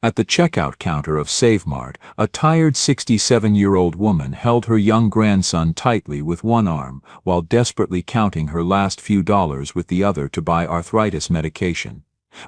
At the checkout counter of SaveMart, a tired 67-year-old woman held her young grandson tightly with one arm, while desperately counting her last few dollars with the other to buy arthritis medication.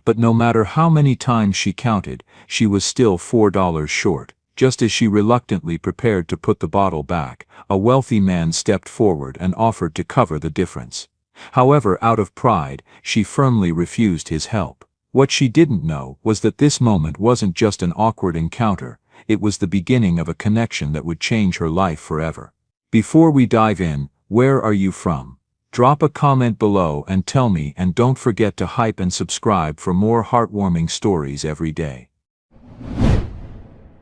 But no matter how many times she counted, she was still $4 short. Just as she reluctantly prepared to put the bottle back, a wealthy man stepped forward and offered to cover the difference. However, out of pride, she firmly refused his help. What she didn't know was that this moment wasn't just an awkward encounter, it was the beginning of a connection that would change her life forever. Before we dive in, where are you from? Drop a comment below and tell me, and don't forget to hype and subscribe for more heartwarming stories every day.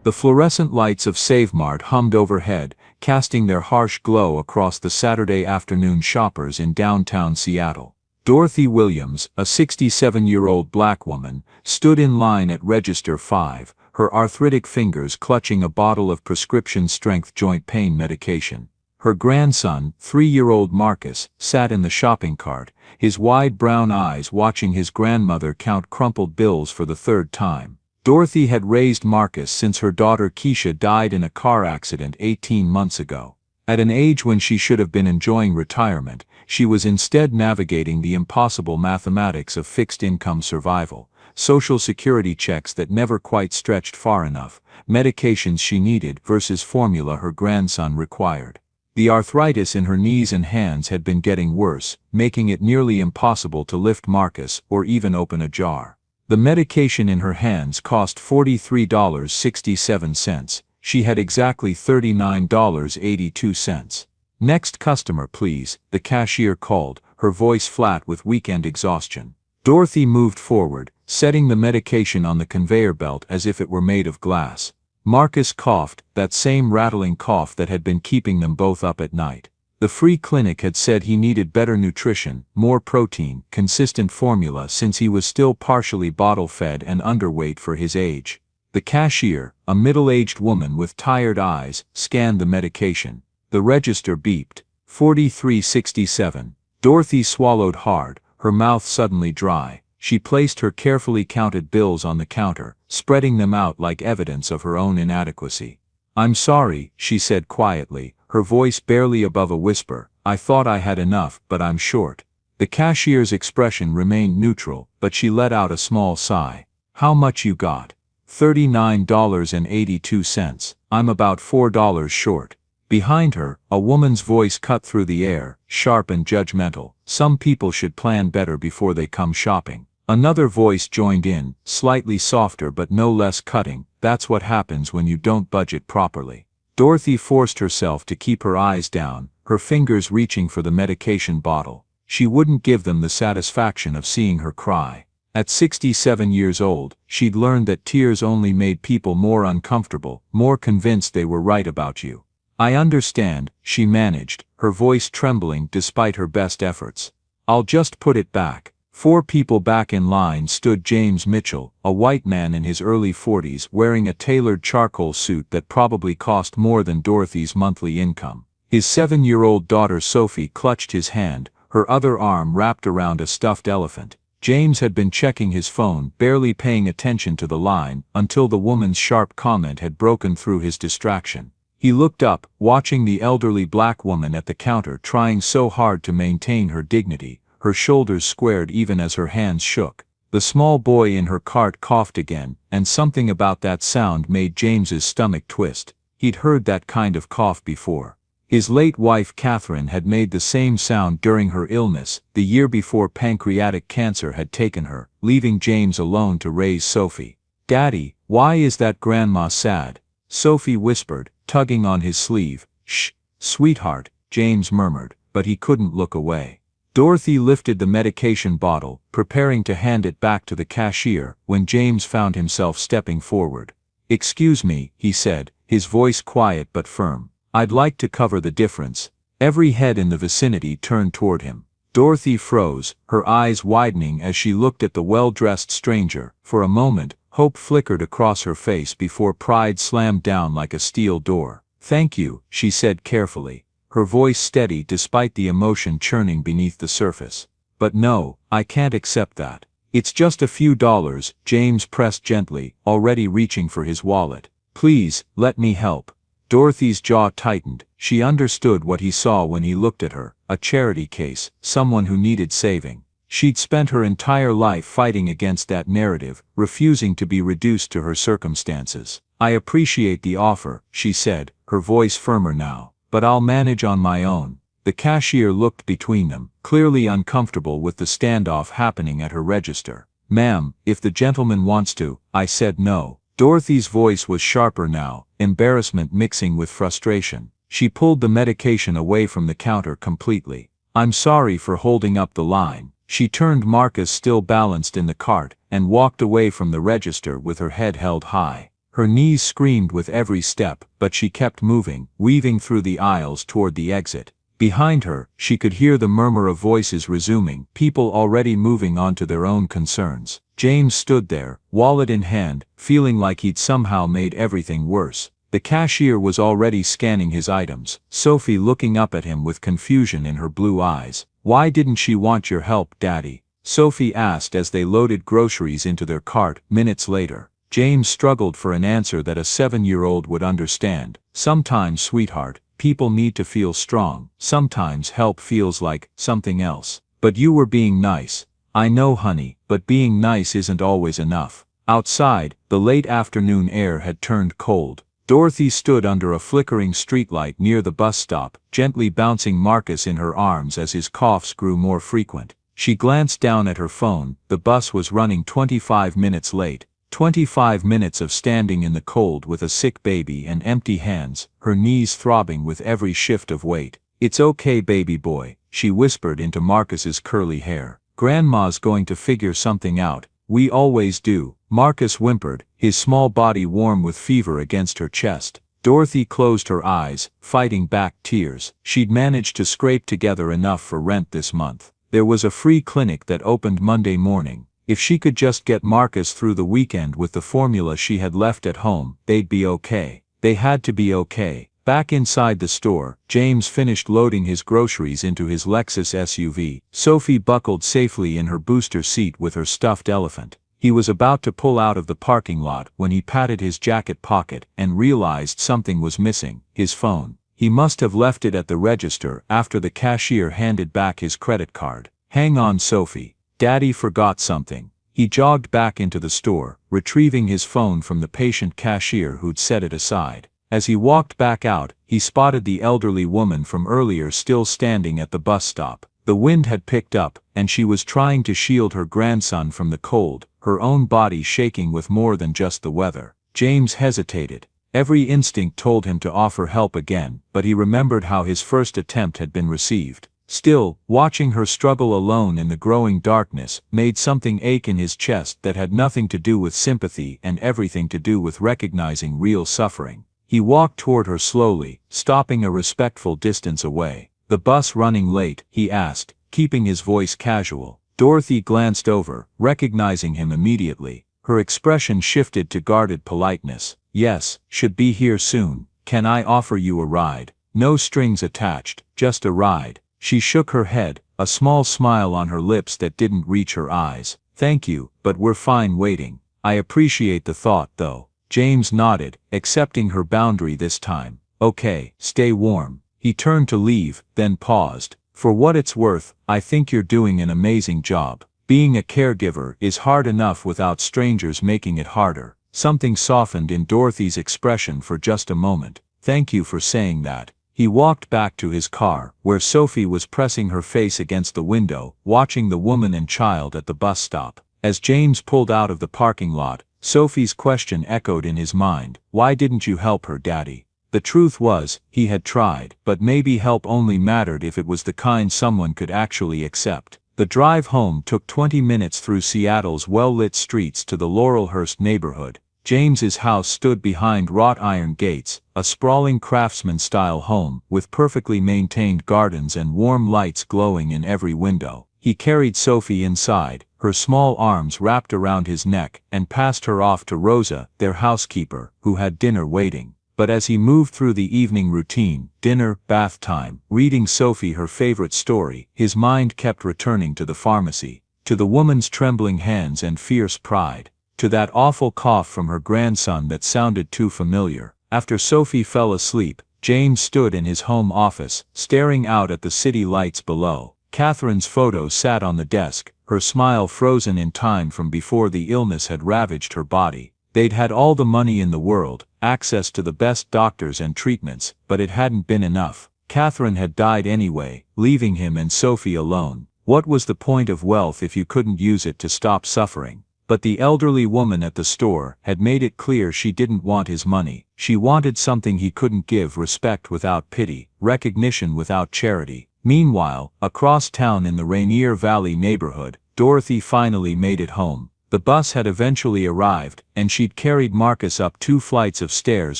The fluorescent lights of SaveMart hummed overhead, casting their harsh glow across the Saturday afternoon shoppers in downtown Seattle. Dorothy Williams, a 67-year-old black woman, stood in line at Register 5, her arthritic fingers clutching a bottle of prescription-strength joint pain medication. Her grandson, 3-year-old Marcus, sat in the shopping cart, his wide brown eyes watching his grandmother count crumpled bills for the third time. Dorothy had raised Marcus since her daughter Keisha died in a car accident 18 months ago. At an age when she should have been enjoying retirement, she was instead navigating the impossible mathematics of fixed-income survival, Social Security checks that never quite stretched far enough, medications she needed versus formula her grandson required. The arthritis in her knees and hands had been getting worse, making it nearly impossible to lift Marcus or even open a jar. The medication in her hands cost $43.67. She had exactly $39.82. "Next customer please," the cashier called, her voice flat with weekend exhaustion. Dorothy moved forward, setting the medication on the conveyor belt as if it were made of glass. Marcus coughed, that same rattling cough that had been keeping them both up at night. The free clinic had said he needed better nutrition, more protein, consistent formula since he was still partially bottle-fed and underweight for his age. The cashier, a middle-aged woman with tired eyes, scanned the medication. The register beeped. $43.67. Dorothy swallowed hard, her mouth suddenly dry. She placed her carefully counted bills on the counter, spreading them out like evidence of her own inadequacy. "I'm sorry," she said quietly, her voice barely above a whisper. "I thought I had enough, but I'm short." The cashier's expression remained neutral, but she let out a small sigh. "How much you got?" $39.82. "I'm about $4 short." Behind her, a woman's voice cut through the air, sharp and judgmental. "Some people should plan better before they come shopping." Another voice joined in, slightly softer but no less cutting. "That's what happens when you don't budget properly." Dorothy forced herself to keep her eyes down, her fingers reaching for the medication bottle. She wouldn't give them the satisfaction of seeing her cry. At 67 years old, she'd learned that tears only made people more uncomfortable, more convinced they were right about you. "I understand," she managed, her voice trembling despite her best efforts. "I'll just put it back." 4 people back in line stood James Mitchell, a white man in his early 40s wearing a tailored charcoal suit that probably cost more than Dorothy's monthly income. His 7-year-old daughter Sophie clutched his hand, her other arm wrapped around a stuffed elephant. James had been checking his phone, barely paying attention to the line, until the woman's sharp comment had broken through his distraction. He looked up, watching the elderly black woman at the counter trying so hard to maintain her dignity, her shoulders squared even as her hands shook. The small boy in her cart coughed again, and something about that sound made James's stomach twist. He'd heard that kind of cough before. His late wife Catherine had made the same sound during her illness, the year before pancreatic cancer had taken her, leaving James alone to raise Sophie. "Daddy, why is that grandma sad?" Sophie whispered, tugging on his sleeve. "Shh, sweetheart," James murmured, but he couldn't look away. Dorothy lifted the medication bottle, preparing to hand it back to the cashier, when James found himself stepping forward. "Excuse me," he said, his voice quiet but firm. "I'd like to cover the difference." Every head in the vicinity turned toward him. Dorothy froze, her eyes widening as she looked at the well-dressed stranger. For a moment, hope flickered across her face before pride slammed down like a steel door. "Thank you," she said carefully, her voice steady despite the emotion churning beneath the surface. "But no, I can't accept that. It's just a few dollars, James pressed gently, already reaching for his wallet. Please, let me help. Dorothy's jaw tightened. She understood what he saw when he looked at her, a charity case, someone who needed saving. She'd spent her entire life fighting against that narrative, refusing to be reduced to her circumstances. I appreciate the offer, she said, her voice firmer now, but I'll manage on my own. The cashier looked between them, clearly uncomfortable with the standoff happening at her register. Ma'am, if the gentleman wants to, I said no. Dorothy's voice was sharper now, embarrassment mixing with frustration. She pulled the medication away from the counter completely. I'm sorry for holding up the line. She turned Marcus still balanced in the cart, and walked away from the register with her head held high. Her knees screamed with every step, but she kept moving, weaving through the aisles toward the exit. Behind her, she could hear the murmur of voices resuming, people already moving on to their own concerns. James stood there, wallet in hand, feeling like he'd somehow made everything worse. The cashier was already scanning his items, Sophie looking up at him with confusion in her blue eyes. Why didn't she want your help, Daddy? Sophie asked as they loaded groceries into their cart, minutes later. James struggled for an answer that a 7-year-old would understand. Sometimes, sweetheart, people need to feel strong. Sometimes help feels like something else. But you were being nice. I know, honey, but being nice isn't always enough. Outside, the late afternoon air had turned cold. Dorothy stood under a flickering streetlight near the bus stop, gently bouncing Marcus in her arms as his coughs grew more frequent. She glanced down at her phone. The bus was running 25 minutes late. 25 minutes of standing in the cold with a sick baby and empty hands, her knees throbbing with every shift of weight. It's okay, baby boy, she whispered into Marcus's curly hair. Grandma's going to figure something out. We always do. Marcus whimpered, his small body warm with fever against her chest. Dorothy closed her eyes, fighting back tears. She'd managed to scrape together enough for rent this month. There was a free clinic that opened Monday morning. If she could just get Marcus through the weekend with the formula she had left at home, they'd be okay. They had to be okay. Back inside the store, James finished loading his groceries into his Lexus SUV. Sophie buckled safely in her booster seat with her stuffed elephant. He was about to pull out of the parking lot when he patted his jacket pocket and realized something was missing, his phone. He must have left it at the register after the cashier handed back his credit card. Hang on, Sophie. Daddy forgot something. He jogged back into the store, retrieving his phone from the patient cashier who'd set it aside. As he walked back out, he spotted the elderly woman from earlier still standing at the bus stop. The wind had picked up, and she was trying to shield her grandson from the cold, her own body shaking with more than just the weather. James hesitated. Every instinct told him to offer help again, but he remembered how his first attempt had been received. Still, watching her struggle alone in the growing darkness made something ache in his chest that had nothing to do with sympathy and everything to do with recognizing real suffering. He walked toward her slowly, stopping a respectful distance away. The bus running late? He asked, keeping his voice casual. Dorothy glanced over, recognizing him immediately. Her expression shifted to guarded politeness. Yes, should be here soon. Can I offer you a ride? No strings attached, just a ride. She shook her head, a small smile on her lips that didn't reach her eyes. Thank you, but we're fine waiting. I appreciate the thought, though. James nodded, accepting her boundary this time. Okay, stay warm. He turned to leave, then paused. For what it's worth, I think you're doing an amazing job. Being a caregiver is hard enough without strangers making it harder. Something softened in Dorothy's expression for just a moment. Thank you for saying that. He walked back to his car, where Sophie was pressing her face against the window, watching the woman and child at the bus stop. As James pulled out of the parking lot, Sophie's question echoed in his mind. Why didn't you help her, Daddy? The truth was, he had tried, but maybe help only mattered if it was the kind someone could actually accept. The drive home took 20 minutes through Seattle's well-lit streets to the Laurelhurst neighborhood. James's house stood behind wrought iron gates, a sprawling craftsman-style home, with perfectly maintained gardens and warm lights glowing in every window. He carried Sophie inside, her small arms wrapped around his neck, and passed her off to Rosa, their housekeeper, who had dinner waiting. But as he moved through the evening routine, dinner, bath time, reading Sophie her favorite story, his mind kept returning to the pharmacy. to the woman's trembling hands and fierce pride, to that awful cough from her grandson that sounded too familiar. After Sophie fell asleep, James stood in his home office, staring out at the city lights below. Catherine's photo sat on the desk, her smile frozen in time from before the illness had ravaged her body. They'd had all the money in the world, access to the best doctors and treatments, but it hadn't been enough. Catherine had died anyway, leaving him and Sophie alone. What was the point of wealth if you couldn't use it to stop suffering? But the elderly woman at the store had made it clear she didn't want his money. She wanted something he couldn't give: respect without pity, recognition without charity. Meanwhile, across town in the Rainier Valley neighborhood, Dorothy finally made it home. The bus had eventually arrived, and she'd carried Marcus up 2 flights of stairs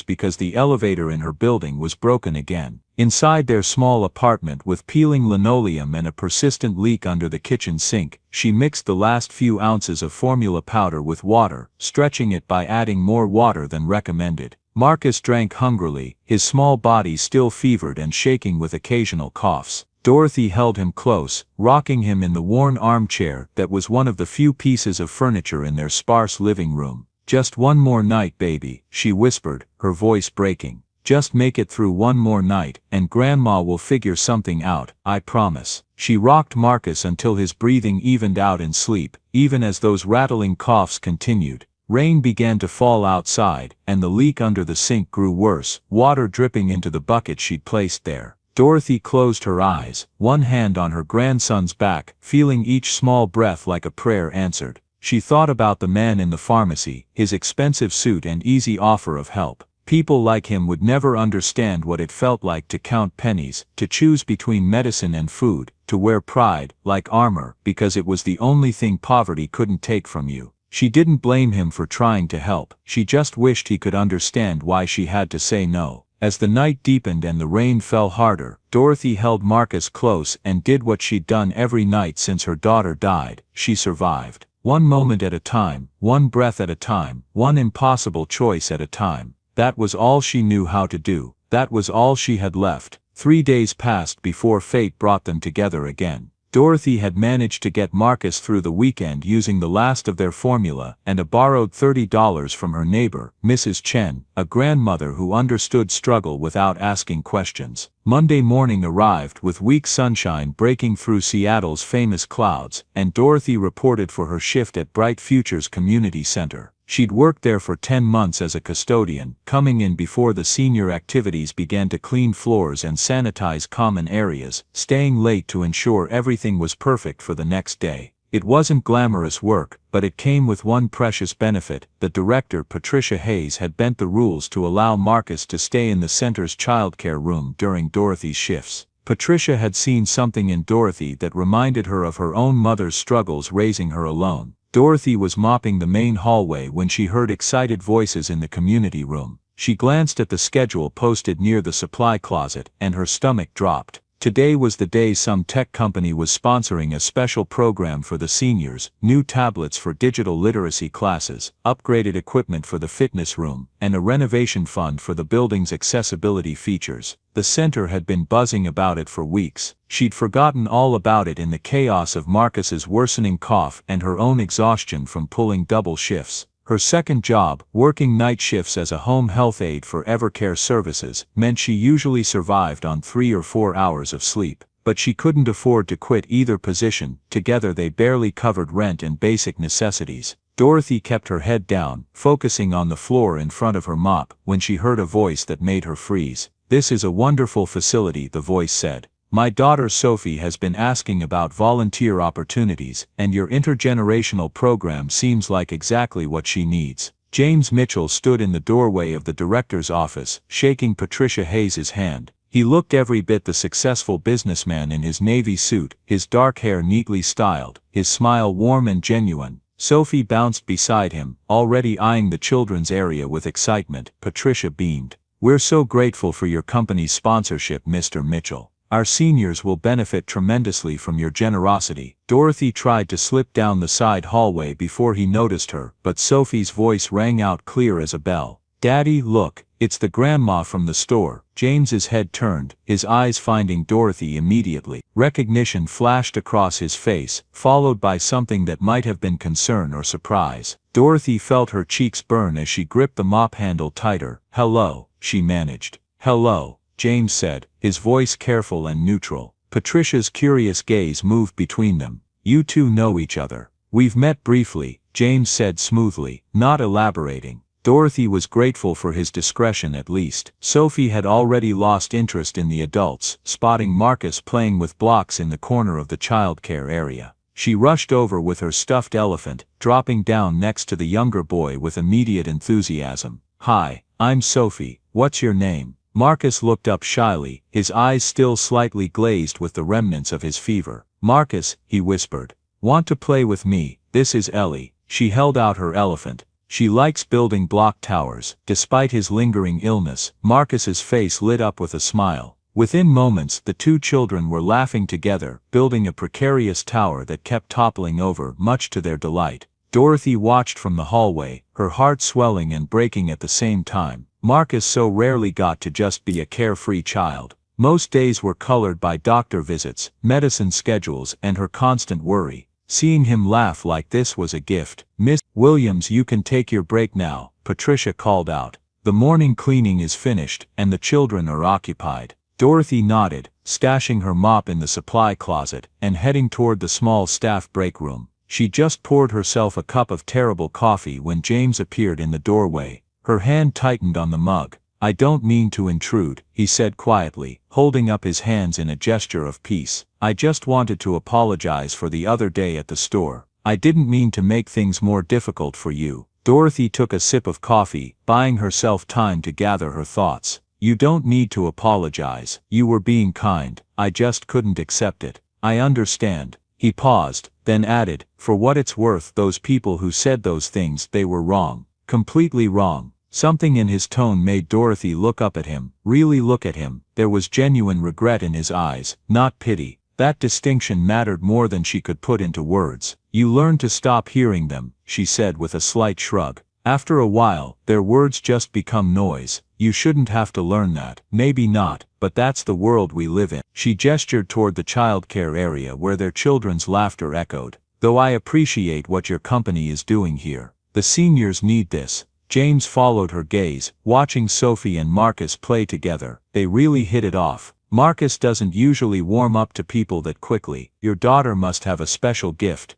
because the elevator in her building was broken again. Inside their small apartment with peeling linoleum and a persistent leak under the kitchen sink, she mixed the last few ounces of formula powder with water, stretching it by adding more water than recommended. Marcus drank hungrily, his small body still fevered and shaking with occasional coughs. Dorothy held him close, rocking him in the worn armchair that was one of the few pieces of furniture in their sparse living room. "Just one more night, baby," she whispered, her voice breaking. "Just make it through one more night, and Grandma will figure something out, I promise." She rocked Marcus until his breathing evened out in sleep, even as those rattling coughs continued. Rain began to fall outside, and the leak under the sink grew worse, water dripping into the bucket she'd placed there. Dorothy closed her eyes, one hand on her grandson's back, feeling each small breath like a prayer answered. She thought about the man in the pharmacy, his expensive suit and easy offer of help. People like him would never understand what it felt like to count pennies, to choose between medicine and food, to wear pride, like armor, because it was the only thing poverty couldn't take from you. She didn't blame him for trying to help, she just wished he could understand why she had to say no. As the night deepened and the rain fell harder, Dorothy held Marcus close and did what she'd done every night since her daughter died. She survived. One moment at a time, one breath at a time, one impossible choice at a time. That was all she knew how to do. That was all she had left. 3 days passed before fate brought them together again. Dorothy had managed to get Marcus through the weekend using the last of their formula and a borrowed $30 from her neighbor, Mrs. Chen, a grandmother who understood struggle without asking questions. Monday morning arrived with weak sunshine breaking through Seattle's famous clouds, and Dorothy reported for her shift at Bright Futures Community Center. She'd worked there for 10 months as a custodian, coming in before the senior activities began to clean floors and sanitize common areas, staying late to ensure everything was perfect for the next day. It wasn't glamorous work, but it came with one precious benefit. The director, Patricia Hayes, had bent the rules to allow Marcus to stay in the center's childcare room during Dorothy's shifts. Patricia had seen something in Dorothy that reminded her of her own mother's struggles raising her alone. Dorothy was mopping the main hallway when she heard excited voices in the community room. She glanced at the schedule posted near the supply closet, and her stomach dropped. Today was the day some tech company was sponsoring a special program for the seniors: new tablets for digital literacy classes, upgraded equipment for the fitness room, and a renovation fund for the building's accessibility features. The center had been buzzing about it for weeks. She'd forgotten all about it in the chaos of Marcus's worsening cough and her own exhaustion from pulling double shifts. Her second job, working night shifts as a home health aide for Evercare Services, meant she usually survived on 3 or 4 hours of sleep. But she couldn't afford to quit either position. Together they barely covered rent and basic necessities. Dorothy kept her head down, focusing on the floor in front of her mop, when she heard a voice that made her freeze. "This is a wonderful facility," the voice said. "My daughter Sophie has been asking about volunteer opportunities, and your intergenerational program seems like exactly what she needs." James Mitchell stood in the doorway of the director's office, shaking Patricia Hayes' hand. He looked every bit the successful businessman in his navy suit, his dark hair neatly styled, his smile warm and genuine. Sophie bounced beside him, already eyeing the children's area with excitement. Patricia beamed. "We're so grateful for your company's sponsorship, Mr. Mitchell. Our seniors will benefit tremendously from your generosity." Dorothy tried to slip down the side hallway before he noticed her, but Sophie's voice rang out clear as a bell. "Daddy, look, It's the grandma from the store. James's head turned, his eyes finding Dorothy immediately. Recognition flashed across his face, followed by something that might have been concern or surprise. Dorothy felt her cheeks burn as she gripped the mop handle tighter. "Hello," she managed. "Hello," James said, his voice careful and neutral. Patricia's curious gaze moved between them. "You two know each other." "We've met briefly," James said smoothly, not elaborating. Dorothy was grateful for his discretion at least. Sophie had already lost interest in the adults, spotting Marcus playing with blocks in the corner of the childcare area. She rushed over with her stuffed elephant, dropping down next to the younger boy with immediate enthusiasm. "Hi, I'm Sophie, what's your name?" Marcus looked up shyly, his eyes still slightly glazed with the remnants of his fever. "Marcus," he whispered. "Want to play with me? This is Ellie." She held out her elephant. "She likes building block towers." Despite his lingering illness, Marcus's face lit up with a smile. Within moments the two children were laughing together, building a precarious tower that kept toppling over, much to their delight. Dorothy watched from the hallway, her heart swelling and breaking at the same time. Marcus so rarely got to just be a carefree child. Most days were colored by doctor visits, medicine schedules, and her constant worry. Seeing him laugh like this was a gift. "Miss Williams, you can take your break now," Patricia called out. "The morning cleaning is finished, and the children are occupied." Dorothy nodded, stashing her mop in the supply closet, and heading toward the small staff break room. She just poured herself a cup of terrible coffee when James appeared in the doorway. Her hand tightened on the mug. "I don't mean to intrude," he said quietly, holding up his hands in a gesture of peace. "I just wanted to apologize for the other day at the store. I didn't mean to make things more difficult for you." Dorothy took a sip of coffee, buying herself time to gather her thoughts. "You don't need to apologize. You were being kind. I just couldn't accept it." "I understand." He paused, then added, "For what it's worth, those people who said those things, they were wrong. Completely wrong." Something in his tone made Dorothy look up at him, really look at him. There was genuine regret in his eyes, not pity. That distinction mattered more than she could put into words. "You learn to stop hearing them," she said with a slight shrug. "After a while, their words just become noise. You shouldn't have to learn that." "Maybe not, but that's the world we live in." She gestured toward the childcare area where their children's laughter echoed. "Though I appreciate what your company is doing here. The seniors need this." James followed her gaze, watching Sophie and Marcus play together. They really hit it off. "Marcus doesn't usually warm up to people that quickly. Your daughter must have a special gift."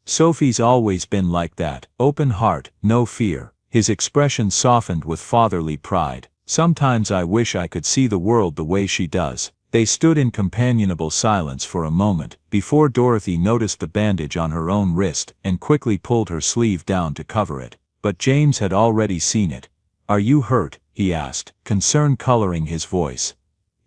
"Sophie's always been like that. Open heart, no fear." His expression softened with fatherly pride. "Sometimes I wish I could see the world the way she does." They stood in companionable silence for a moment, before Dorothy noticed the bandage on her own wrist, and quickly pulled her sleeve down to cover it. But James had already seen it. "Are you hurt?" he asked, concern coloring his voice.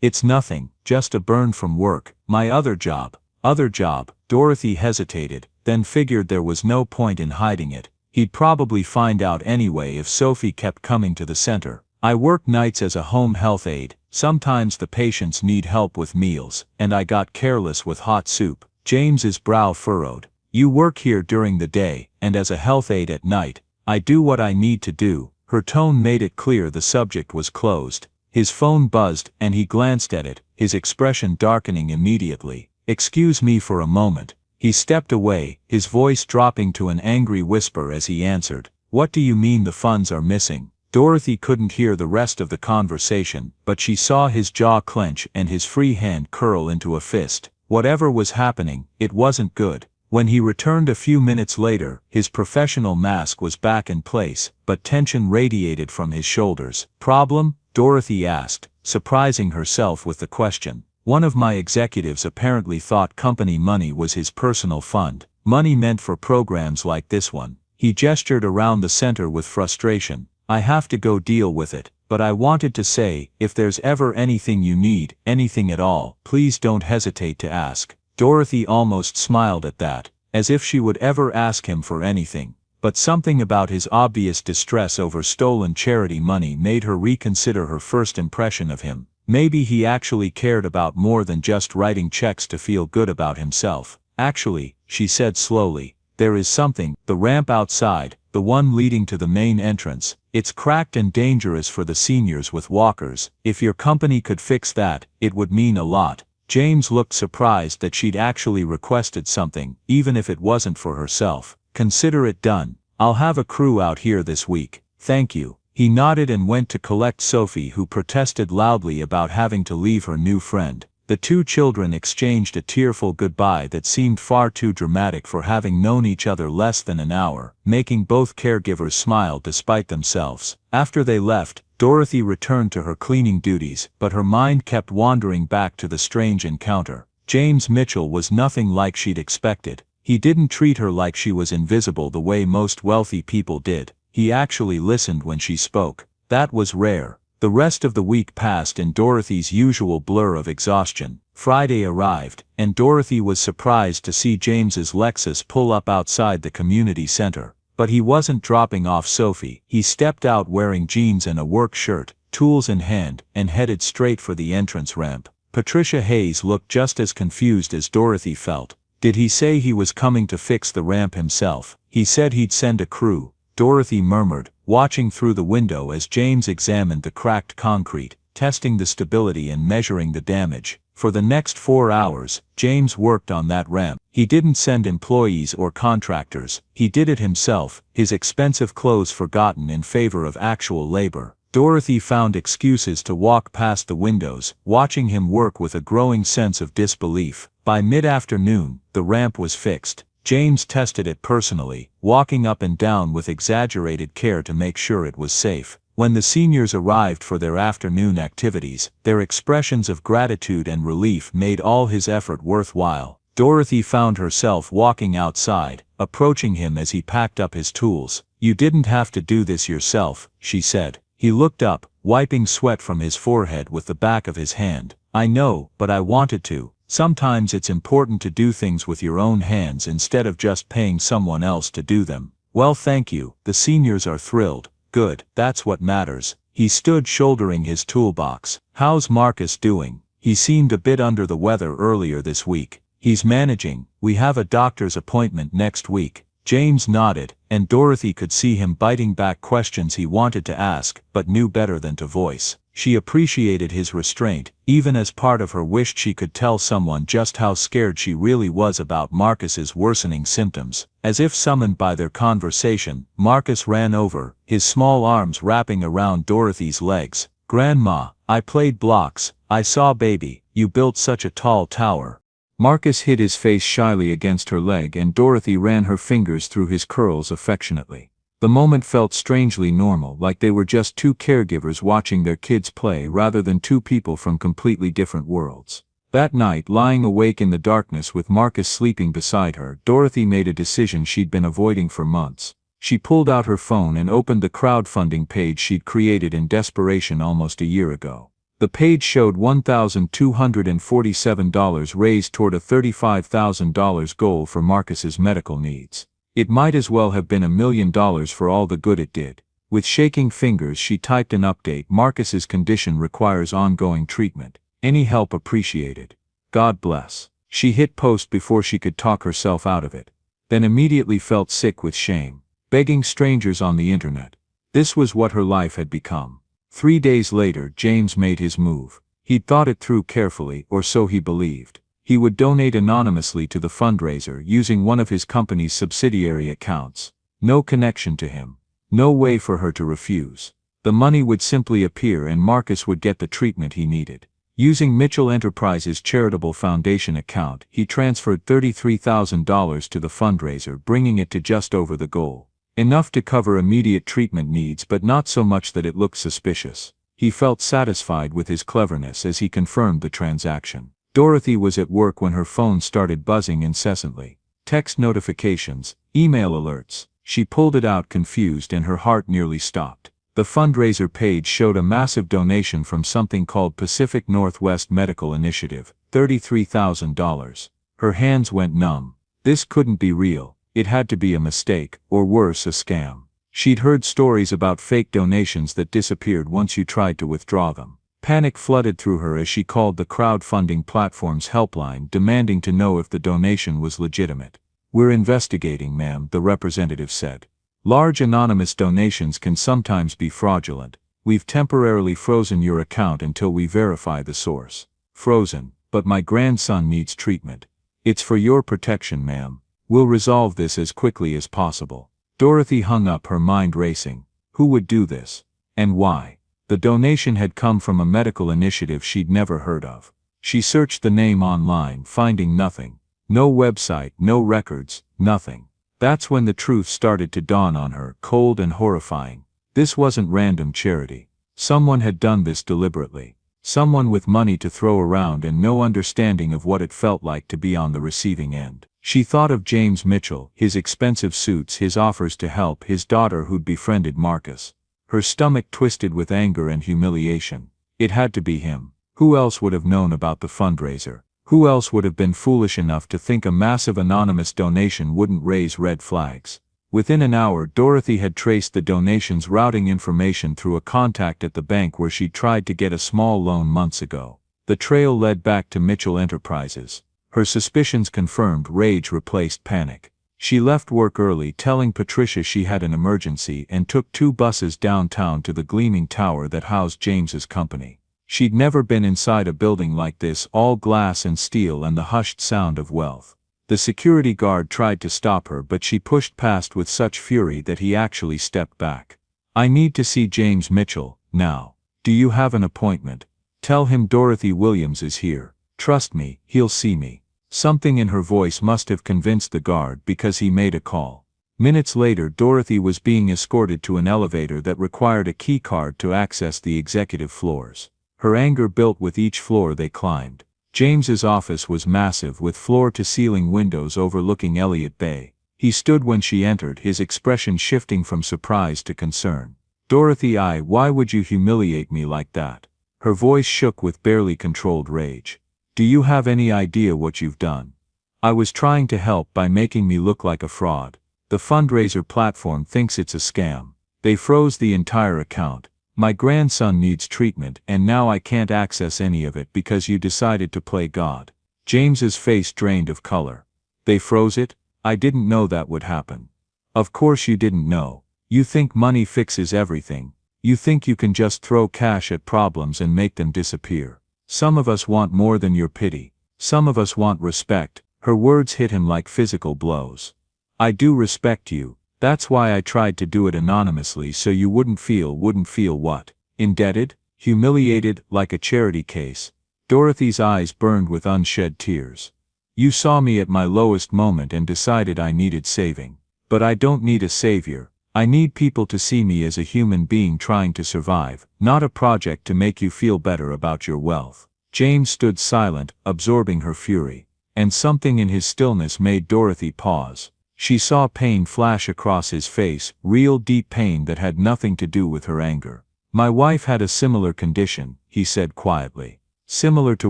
"It's nothing, just a burn from work. My other job." "Other job?" Dorothy hesitated, then figured there was no point in hiding it. He'd probably find out anyway if Sophie kept coming to the center. "I work nights as a home health aide. Sometimes the patients need help with meals, and I got careless with hot soup." James's brow furrowed. "You work here during the day, and as a health aide at night." "I do what I need to do." Her tone made it clear the subject was closed. His phone buzzed, and he glanced at it, his expression darkening immediately. "Excuse me for a moment." He stepped away, his voice dropping to an angry whisper as he answered, "What do you mean the funds are missing?" Dorothy couldn't hear the rest of the conversation, but she saw his jaw clench and his free hand curl into a fist. Whatever was happening, it wasn't good. When he returned a few minutes later, his professional mask was back in place, but tension radiated from his shoulders. "Problem?" Dorothy asked, surprising herself with the question. "One of my executives apparently thought company money was his personal fund. Money meant for programs like this one." He gestured around the center with frustration. "I have to go deal with it, but I wanted to say, if there's ever anything you need, anything at all, please don't hesitate to ask." Dorothy almost smiled at that, as if she would ever ask him for anything. But something about his obvious distress over stolen charity money made her reconsider her first impression of him. Maybe he actually cared about more than just writing checks to feel good about himself. "Actually," she said slowly, There is something, the ramp outside, the one leading to the main entrance, it's cracked and dangerous for the seniors with walkers. If your company could fix that, it would mean a lot. James looked surprised that she'd actually requested something, even if it wasn't for herself. Consider it done. I'll have a crew out here this week. Thank you. He nodded and went to collect Sophie, who protested loudly about having to leave her new friend. The two children exchanged a tearful goodbye that seemed far too dramatic for having known each other less than an hour, making both caregivers smile despite themselves. After they left, Dorothy returned to her cleaning duties, but her mind kept wandering back to the strange encounter. James Mitchell was nothing like she'd expected. He didn't treat her like she was invisible the way most wealthy people did. He actually listened when she spoke. That was rare. The rest of the week passed in Dorothy's usual blur of exhaustion. Friday arrived, and Dorothy was surprised to see James's Lexus pull up outside the community center. But he wasn't dropping off Sophie. He stepped out wearing jeans and a work shirt, tools in hand, and headed straight for the entrance ramp. Patricia Hayes looked just as confused as Dorothy felt. Did he say he was coming to fix the ramp himself? He said he'd send a crew, Dorothy murmured, watching through the window as James examined the cracked concrete, testing the stability and measuring the damage. For the next 4 hours, James worked on that ramp. He didn't send employees or contractors. He did it himself, his expensive clothes forgotten in favor of actual labor. Dorothy found excuses to walk past the windows, watching him work with a growing sense of disbelief. By mid-afternoon, the ramp was fixed. James tested it personally, walking up and down with exaggerated care to make sure it was safe. When the seniors arrived for their afternoon activities, their expressions of gratitude and relief made all his effort worthwhile. Dorothy found herself walking outside, approaching him as he packed up his tools. "You didn't have to do this yourself," she said. He looked up, wiping sweat from his forehead with the back of his hand. "I know, but I wanted to. Sometimes it's important to do things with your own hands instead of just paying someone else to do them." "Well, thank you." The seniors are thrilled. "Good, that's what matters." He stood shouldering his toolbox. "How's Marcus doing?" He seemed a bit under the weather earlier this week. "He's managing. We have a doctor's appointment next week." James nodded, and Dorothy could see him biting back questions he wanted to ask, but knew better than to voice. She appreciated his restraint, even as part of her wished she could tell someone just how scared she really was about Marcus's worsening symptoms. As if summoned by their conversation, Marcus ran over, his small arms wrapping around Dorothy's legs. "Grandma, I played blocks. I saw baby. You built such a tall tower." Marcus hid his face shyly against her leg, and Dorothy ran her fingers through his curls affectionately. The moment felt strangely normal, like they were just two caregivers watching their kids play rather than two people from completely different worlds. That night, lying awake in the darkness with Marcus sleeping beside her, Dorothy made a decision she'd been avoiding for months. She pulled out her phone and opened the crowdfunding page she'd created in desperation almost a year ago. The page showed $1,247 raised toward a $35,000 goal for Marcus's medical needs. It might as well have been $1 million for all the good it did. With shaking fingers she typed an update: "Marcus's condition requires ongoing treatment. Any help appreciated. God bless." She hit post before she could talk herself out of it. Then immediately felt sick with shame. Begging strangers on the internet. This was what her life had become. 3 days later, James made his move. He'd thought it through carefully, or so he believed. He would donate anonymously to the fundraiser using one of his company's subsidiary accounts. No connection to him. No way for her to refuse. The money would simply appear and Marcus would get the treatment he needed. Using Mitchell Enterprises' charitable foundation account, he transferred $33,000 to the fundraiser, bringing it to just over the goal. Enough to cover immediate treatment needs, but not so much that it looked suspicious. He felt satisfied with his cleverness as he confirmed the transaction. Dorothy was at work when her phone started buzzing incessantly. Text notifications, email alerts. She pulled it out confused and her heart nearly stopped. The fundraiser page showed a massive donation from something called Pacific Northwest Medical Initiative, $33,000. Her hands went numb. This couldn't be real. It had to be a mistake, or worse, a scam. She'd heard stories about fake donations that disappeared once you tried to withdraw them. Panic flooded through her as she called the crowdfunding platform's helpline, demanding to know if the donation was legitimate. "We're investigating, ma'am," the representative said. "Large anonymous donations can sometimes be fraudulent. We've temporarily frozen your account until we verify the source." "Frozen, but my grandson needs treatment." "It's for your protection, ma'am. We'll resolve this as quickly as possible." Dorothy hung up, her mind racing. Who would do this? And why? The donation had come from a medical initiative she'd never heard of. She searched the name online, finding nothing. No website, no records, nothing. That's when the truth started to dawn on her, cold and horrifying. This wasn't random charity. Someone had done this deliberately. Someone with money to throw around and no understanding of what it felt like to be on the receiving end. She thought of James Mitchell, his expensive suits, his offers to help, his daughter who'd befriended Marcus. Her stomach twisted with anger and humiliation. It had to be him. Who else would have known about the fundraiser? Who else would have been foolish enough to think a massive anonymous donation wouldn't raise red flags? Within an hour, Dorothy had traced the donation's routing information through a contact at the bank where she'd tried to get a small loan months ago. The trail led back to Mitchell Enterprises. Her suspicions confirmed, rage replaced panic. She left work early, telling Patricia she had an emergency, and took 2 buses downtown to the gleaming tower that housed James's company. She'd never been inside a building like this, all glass and steel and the hushed sound of wealth. The security guard tried to stop her, but she pushed past with such fury that he actually stepped back. "I need to see James Mitchell, now. Do you have an appointment? Tell him Dorothy Williams is here. Trust me, he'll see me." Something in her voice must have convinced the guard, because he made a call. Minutes later, Dorothy was being escorted to an elevator that required a key card to access the executive floors. Her anger built with each floor they climbed. James's office was massive, with floor-to-ceiling windows overlooking Elliott Bay. He stood when she entered, his expression shifting from surprise to concern. "Dorothy, why would you humiliate me like that?" Her voice shook with barely controlled rage. "Do you have any idea what you've done? I was trying to help by making me look like a fraud. The fundraiser platform thinks it's a scam. They froze the entire account. My grandson needs treatment, and now I can't access any of it because you decided to play God." James's face drained of color. "They froze it? I didn't know that would happen." "Of course you didn't know. You think money fixes everything. You think you can just throw cash at problems and make them disappear. Some of us want more than your pity. Some of us want respect." Her words hit him like physical blows. "I do respect you. That's why I tried to do it anonymously, so you wouldn't feel what? Indebted? Humiliated, like a charity case?" Dorothy's eyes burned with unshed tears. "You saw me at my lowest moment and decided I needed saving. But I don't need a savior. I need people to see me as a human being trying to survive, not a project to make you feel better about your wealth." James stood silent, absorbing her fury. And something in his stillness made Dorothy pause. She saw pain flash across his face, real deep pain that had nothing to do with her anger. "My wife had a similar condition," he said quietly. "Similar to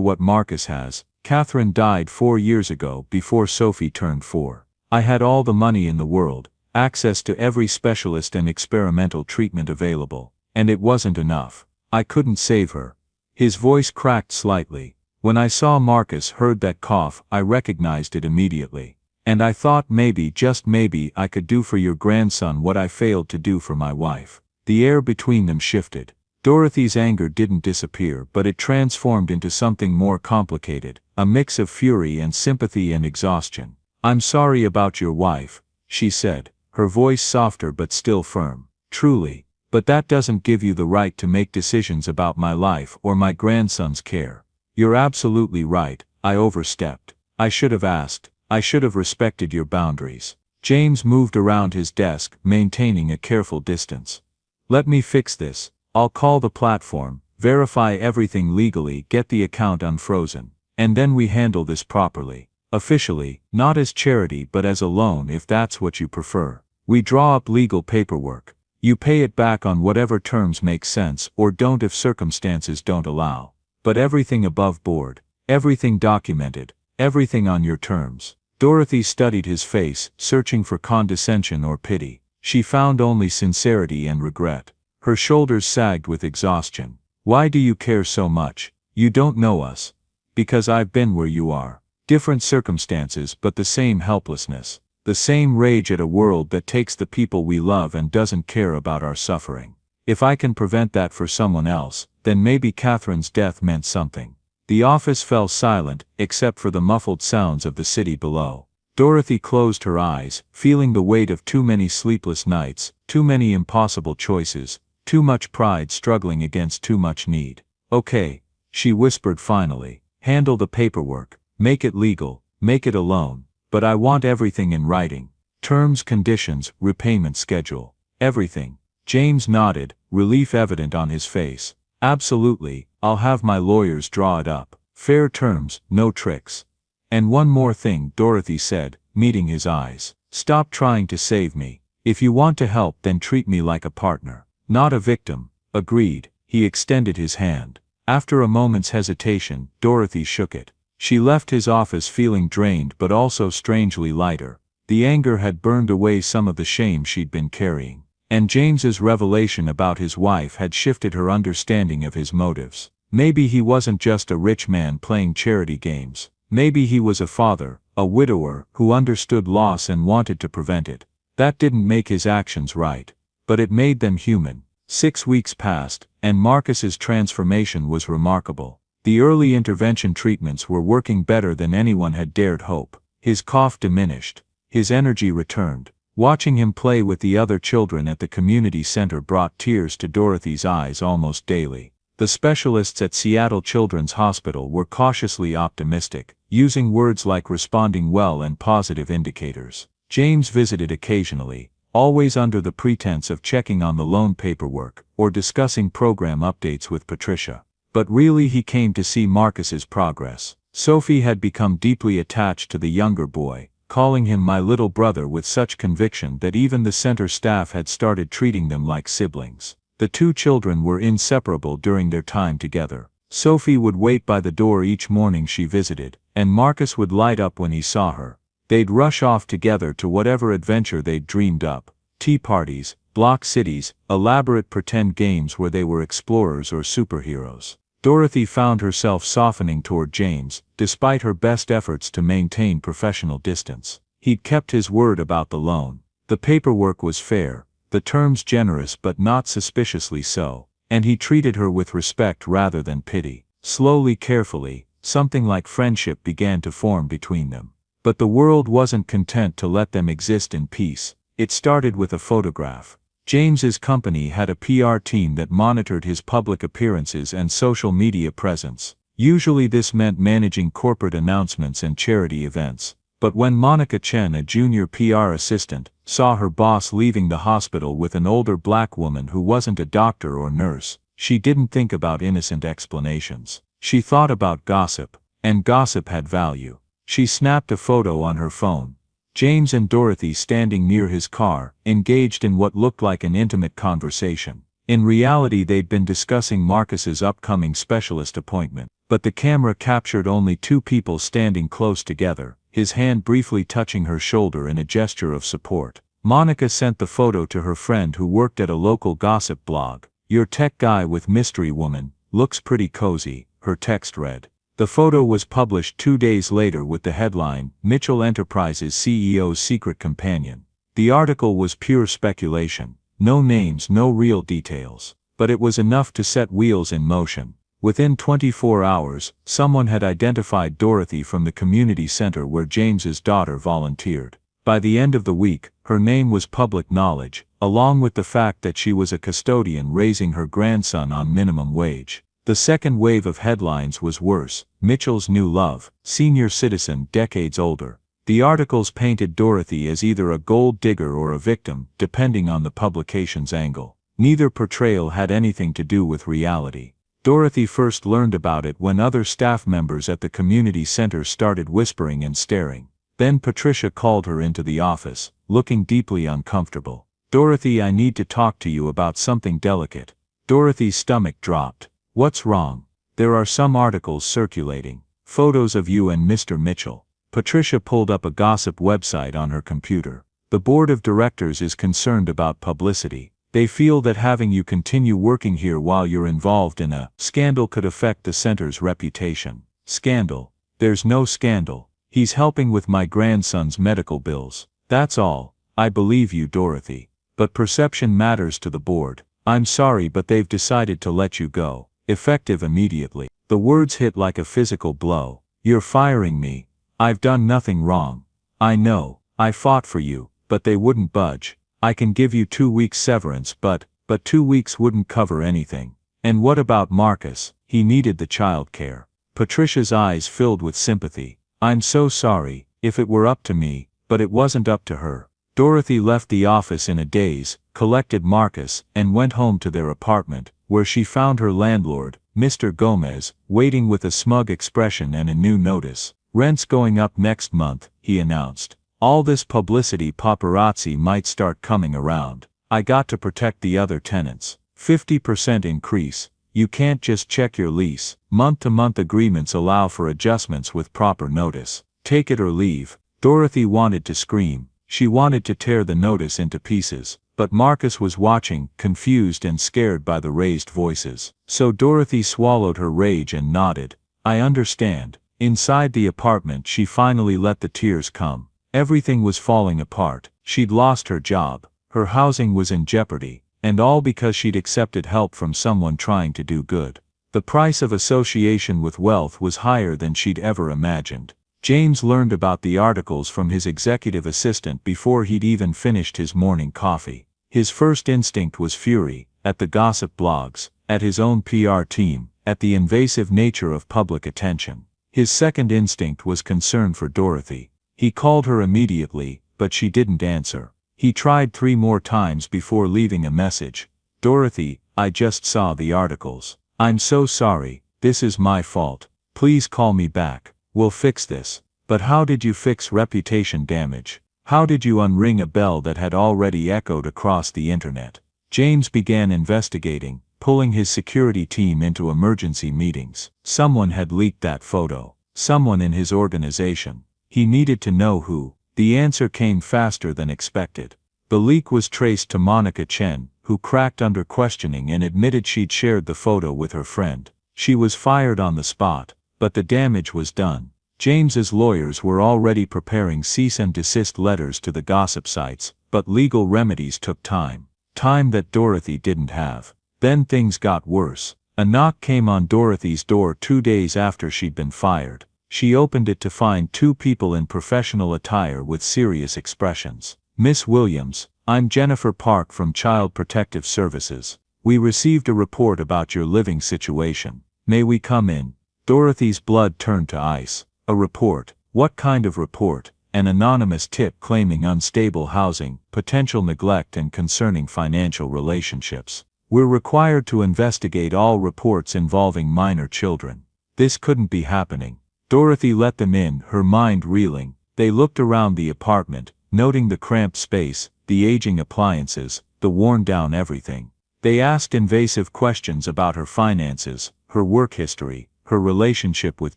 what Marcus has. Catherine died 4 years ago, before Sophie turned 4. I had all the money in the world, access to every specialist and experimental treatment available, and it wasn't enough. I couldn't save her." His voice cracked slightly. "When I saw Marcus, heard that cough, I recognized it immediately. And I thought maybe, just maybe, I could do for your grandson what I failed to do for my wife." The air between them shifted. Dorothy's anger didn't disappear, but it transformed into something more complicated, a mix of fury and sympathy and exhaustion. "I'm sorry about your wife," she said, her voice softer but still firm. "Truly. But that doesn't give you the right to make decisions about my life or my grandson's care. You're absolutely right, I overstepped. I should have asked. I should have respected your boundaries." James moved around his desk, maintaining a careful distance. "Let me fix this. I'll call the platform, verify everything legally, get the account unfrozen. And then we handle this properly. Officially, not as charity but as a loan if that's what you prefer. We draw up legal paperwork. You pay it back on whatever terms make sense or don't if circumstances don't allow. But everything above board. Everything documented. Everything on your terms." Dorothy studied his face, searching for condescension or pity. She found only sincerity and regret. Her shoulders sagged with exhaustion. "Why do you care so much? You don't know us." "Because I've been where you are. Different circumstances but the same helplessness." The same rage at a world that takes the people we love and doesn't care about our suffering. If I can prevent that for someone else, then maybe Catherine's death meant something. The office fell silent, except for the muffled sounds of the city below. Dorothy closed her eyes, feeling the weight of too many sleepless nights, too many impossible choices, too much pride struggling against too much need. Okay, she whispered finally. Handle the paperwork, make it legal, make it a loan, but I want everything in writing. Terms, conditions, repayment schedule. Everything. James nodded, relief evident on his face. Absolutely, I'll have my lawyers draw it up. Fair terms, no tricks. And one more thing, Dorothy said, meeting his eyes. Stop trying to save me. If you want to help, then treat me like a partner, not a victim. Agreed. He extended his hand. After a moment's hesitation, Dorothy shook it. She left his office feeling drained but also strangely lighter. The anger had burned away some of the shame she'd been carrying. And James's revelation about his wife had shifted her understanding of his motives. Maybe he wasn't just a rich man playing charity games. Maybe he was a father, a widower, who understood loss and wanted to prevent it. That didn't make his actions right, but it made them human. 6 weeks passed, and Marcus's transformation was remarkable. The early intervention treatments were working better than anyone had dared hope. His cough diminished. His energy returned. Watching him play with the other children at the community center brought tears to Dorothy's eyes almost daily. The specialists at Seattle Children's Hospital were cautiously optimistic, using words like responding well and positive indicators. James visited occasionally, always under the pretense of checking on the loan paperwork or discussing program updates with Patricia. But really he came to see Marcus's progress. Sophie had become deeply attached to the younger boy, calling him my little brother with such conviction that even the center staff had started treating them like siblings. The two children were inseparable during their time together. Sophie would wait by the door each morning she visited, and Marcus would light up when he saw her. They'd rush off together to whatever adventure they'd dreamed up. Tea parties, block cities, elaborate pretend games where they were explorers or superheroes. Dorothy found herself softening toward James, despite her best efforts to maintain professional distance. He'd kept his word about the loan. The paperwork was fair, the terms generous but not suspiciously so, and he treated her with respect rather than pity. Slowly, carefully, something like friendship began to form between them. But the world wasn't content to let them exist in peace. It started with a photograph. James's company had a PR team that monitored his public appearances and social media presence. Usually this meant managing corporate announcements and charity events. But when Monica Chen, a junior PR assistant, saw her boss leaving the hospital with an older black woman who wasn't a doctor or nurse, she didn't think about innocent explanations. She thought about gossip, and gossip had value. She snapped a photo on her phone. James and Dorothy standing near his car, engaged in what looked like an intimate conversation. In reality they'd been discussing Marcus's upcoming specialist appointment, but the camera captured only two people standing close together, his hand briefly touching her shoulder in a gesture of support. Monica sent the photo to her friend who worked at a local gossip blog. "Your tech guy with mystery woman, looks pretty cozy," her text read. The photo was published 2 days later with the headline, "Mitchell Enterprises CEO's Secret Companion." The article was pure speculation. No names, no real details. But it was enough to set wheels in motion. Within 24 hours, someone had identified Dorothy from the community center where James's daughter volunteered. By the end of the week, her name was public knowledge, along with the fact that she was a custodian raising her grandson on minimum wage. The second wave of headlines was worse. Mitchell's new love, senior citizen decades older. The articles painted Dorothy as either a gold digger or a victim, depending on the publication's angle. Neither portrayal had anything to do with reality. Dorothy first learned about it when other staff members at the community center started whispering and staring. Then Patricia called her into the office, looking deeply uncomfortable. "Dorothy, I need to talk to you about something delicate." Dorothy's stomach dropped. "What's wrong?" "There are some articles circulating. Photos of you and Mr. Mitchell." Patricia pulled up a gossip website on her computer. "The board of directors is concerned about publicity. They feel that having you continue working here while you're involved in a scandal could affect the center's reputation." "Scandal? There's no scandal. He's helping with my grandson's medical bills. That's all. I believe you, Dorothy. But perception matters to the board. I'm sorry, but they've decided to let you go. Effective immediately. The words hit like a physical blow. You're firing me. I've done nothing wrong. I know. I fought for you, but they wouldn't budge. I can give you 2 weeks severance, but 2 weeks wouldn't cover anything. And what about Marcus? He needed the childcare. Patricia's eyes filled with sympathy. I'm so sorry, if it were up to me, but it wasn't up to her. Dorothy left the office in a daze, collected Marcus, and went home to their apartment, where she found her landlord, Mr. Gomez, waiting with a smug expression and a new notice. Rent's going up next month, he announced. All this publicity paparazzi might start coming around. I got to protect the other tenants. 50% increase. You can't just check your lease. Month-to-month agreements allow for adjustments with proper notice. Take it or leave. Dorothy wanted to scream. She wanted to tear the notice into pieces. But Marcus was watching, confused and scared by the raised voices. So Dorothy swallowed her rage and nodded. I understand. Inside the apartment she finally let the tears come. Everything was falling apart. She'd lost her job. Her housing was in jeopardy. And all because she'd accepted help from someone trying to do good. The price of association with wealth was higher than she'd ever imagined. James learned about the articles from his executive assistant before he'd even finished his morning coffee. His first instinct was fury, at the gossip blogs, at his own PR team, at the invasive nature of public attention. His second instinct was concern for Dorothy. He called her immediately, but she didn't answer. He tried 3 more times before leaving a message. Dorothy, I just saw the articles. I'm so sorry, this is my fault. Please call me back. We'll fix this. But how did you fix reputation damage? How did you unring a bell that had already echoed across the internet? James began investigating, pulling his security team into emergency meetings. Someone had leaked that photo. Someone in his organization. He needed to know who. The answer came faster than expected. The leak was traced to Monica Chen, who cracked under questioning and admitted she'd shared the photo with her friend. She was fired on the spot, but the damage was done. James's lawyers were already preparing cease and desist letters to the gossip sites, but legal remedies took time. Time that Dorothy didn't have. Then things got worse. A knock came on Dorothy's door 2 days after she'd been fired. She opened it to find 2 people in professional attire with serious expressions. Miss Williams, I'm Jennifer Park from Child Protective Services. We received a report about your living situation. May we come in? Dorothy's blood turned to ice. A report? What kind of report? An anonymous tip claiming unstable housing, potential neglect and concerning financial relationships. We're required to investigate all reports involving minor children. This couldn't be happening. Dorothy let them in, her mind reeling. They looked around the apartment, noting the cramped space, the aging appliances, the worn-down everything. They asked invasive questions about her finances, her work history, her relationship with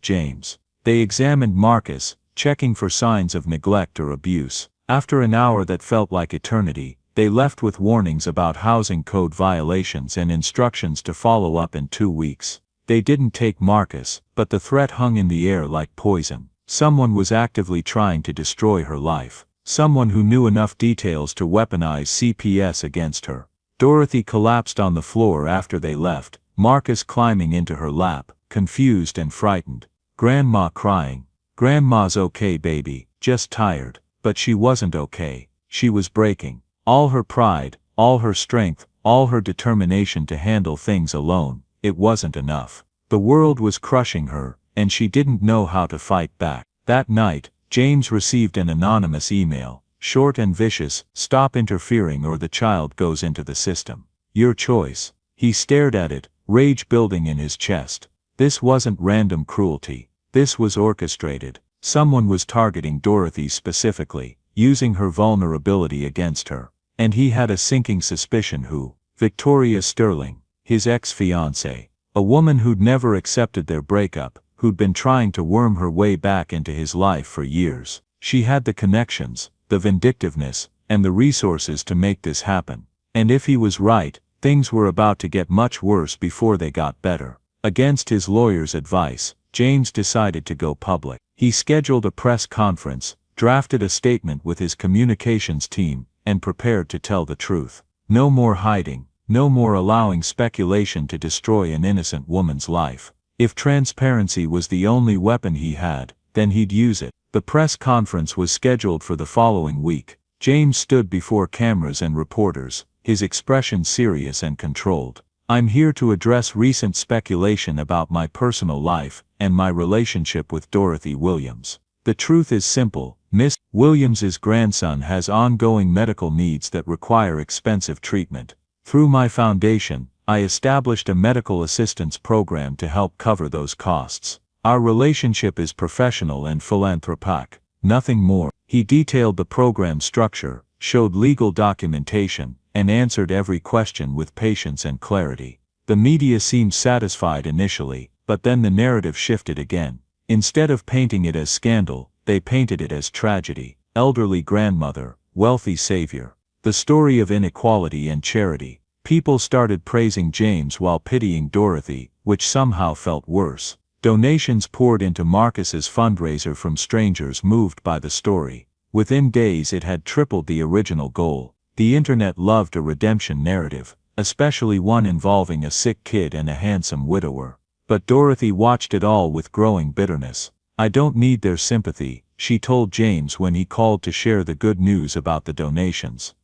James. They examined Marcus, checking for signs of neglect or abuse. After an hour that felt like eternity, they left with warnings about housing code violations and instructions to follow up in 2 weeks. They didn't take Marcus, but the threat hung in the air like poison. Someone was actively trying to destroy her life. Someone who knew enough details to weaponize CPS against her. Dorothy collapsed on the floor after they left, Marcus climbing into her lap, confused and frightened. Grandma crying. Grandma's okay, baby, just tired. But she wasn't okay. She was breaking. All her pride, all her strength, all her determination to handle things alone. It wasn't enough. The world was crushing her, and she didn't know how to fight back. That night, James received an anonymous email, short and vicious: stop interfering or the child goes into the system. Your choice. He stared at it, rage building in his chest. This wasn't random cruelty. This was orchestrated. Someone was targeting Dorothy specifically, using her vulnerability against her. And he had a sinking suspicion who. Victoria Sterling. His ex-fiancée. A woman who'd never accepted their breakup, who'd been trying to worm her way back into his life for years. She had the connections, the vindictiveness, and the resources to make this happen. And if he was right, things were about to get much worse before they got better. Against his lawyer's advice, James decided to go public. He scheduled a press conference, drafted a statement with his communications team, and prepared to tell the truth. No more hiding, no more allowing speculation to destroy an innocent woman's life. If transparency was the only weapon he had, then he'd use it. The press conference was scheduled for the following week. James stood before cameras and reporters, his expression serious and controlled. "I'm here to address recent speculation about my personal life and my relationship with Dorothy Williams. The truth is simple. Miss Williams's grandson has ongoing medical needs that require expensive treatment. Through my foundation, I established a medical assistance program to help cover those costs. Our relationship is professional and philanthropic, nothing more." He detailed the program structure, showed legal documentation, and answered every question with patience and clarity. The media seemed satisfied initially, but then the narrative shifted again. Instead of painting it as scandal, they painted it as tragedy. Elderly grandmother, wealthy savior. The story of inequality and charity. People started praising James while pitying Dorothy, which somehow felt worse. Donations poured into Marcus's fundraiser from strangers moved by the story. Within days it had tripled the original goal. The internet loved a redemption narrative, especially one involving a sick kid and a handsome widower. But Dorothy watched it all with growing bitterness. "I don't need their sympathy," she told James when he called to share the good news about the donations.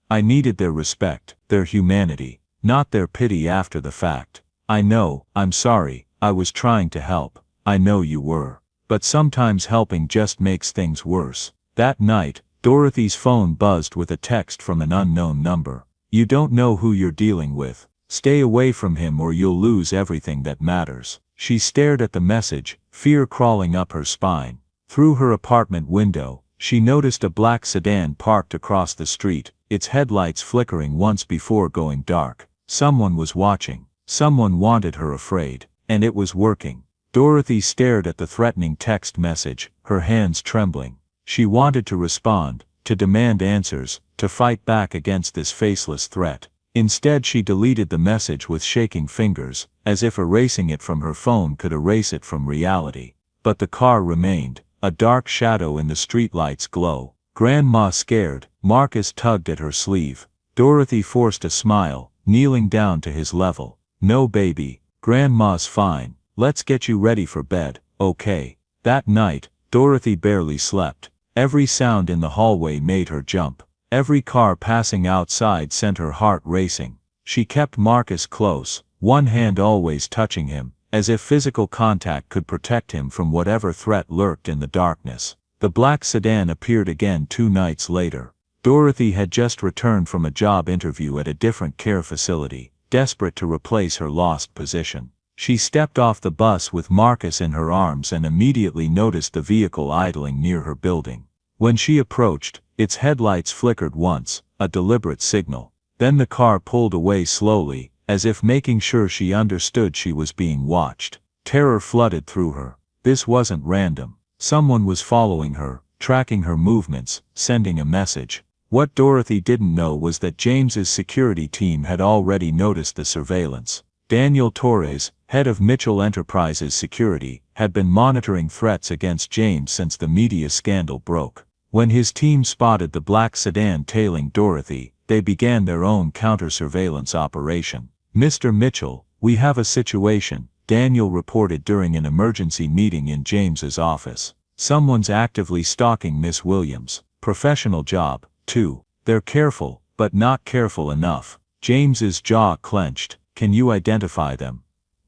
"I needed their respect, their humanity, not their pity after the fact. I know, I'm sorry, I was trying to help. I know you were. But sometimes helping just makes things worse." That night, Dorothy's phone buzzed with a text from an unknown number. "You don't know who you're dealing with. Stay away from him or you'll lose everything that matters." She stared at the message, fear crawling up her spine. Through her apartment window, she noticed a black sedan parked across the street, its headlights flickering once before going dark. Someone was watching. Someone wanted her afraid. And it was working. Dorothy stared at the threatening text message, her hands trembling. She wanted to respond, to demand answers, to fight back against this faceless threat. Instead she deleted the message with shaking fingers, as if erasing it from her phone could erase it from reality. But the car remained, a dark shadow in the streetlight's glow. "Grandma scared?" Marcus tugged at her sleeve. Dorothy forced a smile, kneeling down to his level. "No baby, Grandma's fine. Let's get you ready for bed, okay?" That night, Dorothy barely slept. Every sound in the hallway made her jump. Every car passing outside sent her heart racing. She kept Marcus close, one hand always touching him, as if physical contact could protect him from whatever threat lurked in the darkness. The black sedan appeared again 2 nights later. Dorothy had just returned from a job interview at a different care facility, desperate to replace her lost position. She stepped off the bus with Marcus in her arms and immediately noticed the vehicle idling near her building. When she approached, its headlights flickered once, a deliberate signal. Then the car pulled away slowly, as if making sure she understood she was being watched. Terror flooded through her. This wasn't random. Someone was following her, tracking her movements, sending a message. What Dorothy didn't know was that James's security team had already noticed the surveillance. Daniel Torres, head of Mitchell Enterprises Security, had been monitoring threats against James since the media scandal broke. When his team spotted the black sedan tailing Dorothy, they began their own counter-surveillance operation. "Mr. Mitchell, we have a situation," Daniel reported during an emergency meeting in James's office. "Someone's actively stalking Miss Williams. Professional job, too. They're careful, but not careful enough." James's jaw clenched. "Can you identify them?"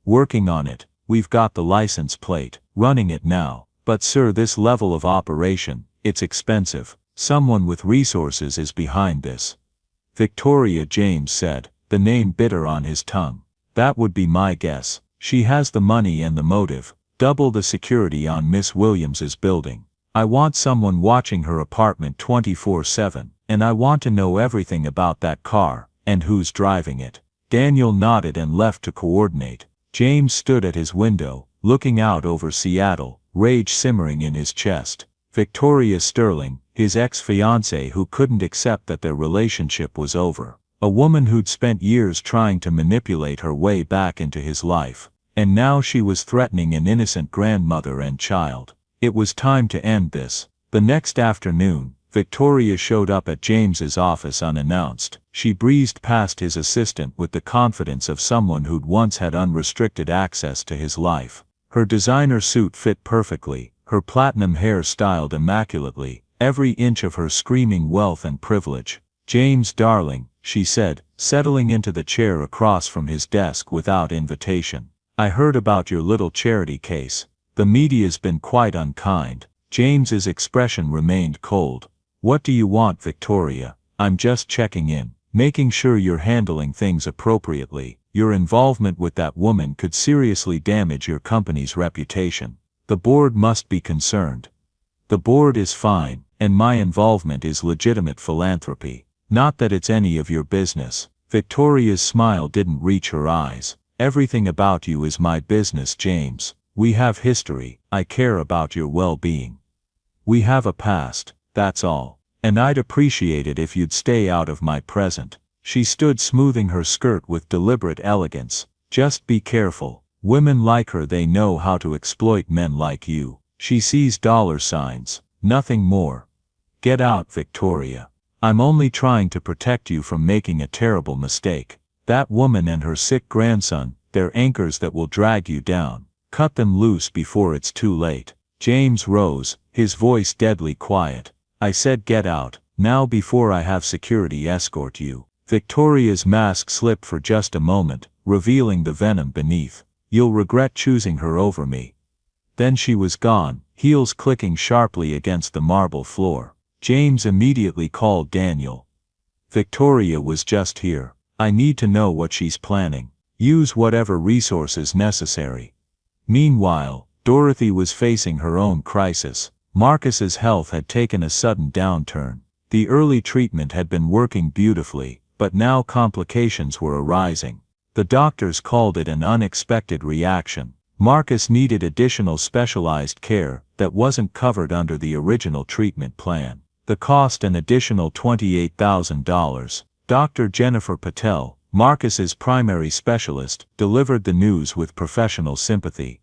"Working on it. We've got the license plate. Running it now. But sir, this level of operation, it's expensive. Someone with resources is behind this." "Victoria," James said, the name bitter on his tongue. "That would be my guess. She has the money and the motive. Double the security on Miss Williams's building. I want someone watching her apartment 24/7, and I want to know everything about that car, and who's driving it." Daniel nodded and left to coordinate. James stood at his window, looking out over Seattle, rage simmering in his chest. Victoria Sterling, his ex-fiancée who couldn't accept that their relationship was over. A woman who'd spent years trying to manipulate her way back into his life. And now she was threatening an innocent grandmother and child. It was time to end this. The next afternoon, Victoria showed up at James's office unannounced. She breezed past his assistant with the confidence of someone who'd once had unrestricted access to his life. Her designer suit fit perfectly, her platinum hair styled immaculately, every inch of her screaming wealth and privilege. "James, darling," she said, settling into the chair across from his desk without invitation. "I heard about your little charity case. The media's been quite unkind." James's expression remained cold. "What do you want, Victoria?" "I'm just checking in, making sure you're handling things appropriately. Your involvement with that woman could seriously damage your company's reputation. The board must be concerned." "The board is fine, and my involvement is legitimate philanthropy. Not that it's any of your business." Victoria's smile didn't reach her eyes. "Everything about you is my business, James. We have history. I care about your well-being. We have a past, that's all. And I'd appreciate it if you'd stay out of my present." She stood smoothing her skirt with deliberate elegance. "Just be careful. Women like her, they know how to exploit men like you. She sees dollar signs, nothing more. Get out, Victoria. I'm only trying to protect you from making a terrible mistake. That woman and her sick grandson, they're anchors that will drag you down. Cut them loose before it's too late." James rose, his voice deadly quiet. "I said get out, now, before I have security escort you." Victoria's mask slipped for just a moment, revealing the venom beneath. "You'll regret choosing her over me." Then she was gone, heels clicking sharply against the marble floor. James immediately called Daniel. "Victoria was just here. I need to know what she's planning. Use whatever resources necessary." Meanwhile, Dorothy was facing her own crisis. Marcus's health had taken a sudden downturn. The early treatment had been working beautifully, but now complications were arising. The doctors called it an unexpected reaction. Marcus needed additional specialized care that wasn't covered under the original treatment plan. The cost an additional $28,000. Dr. Jennifer Patel, Marcus's primary specialist, delivered the news with professional sympathy.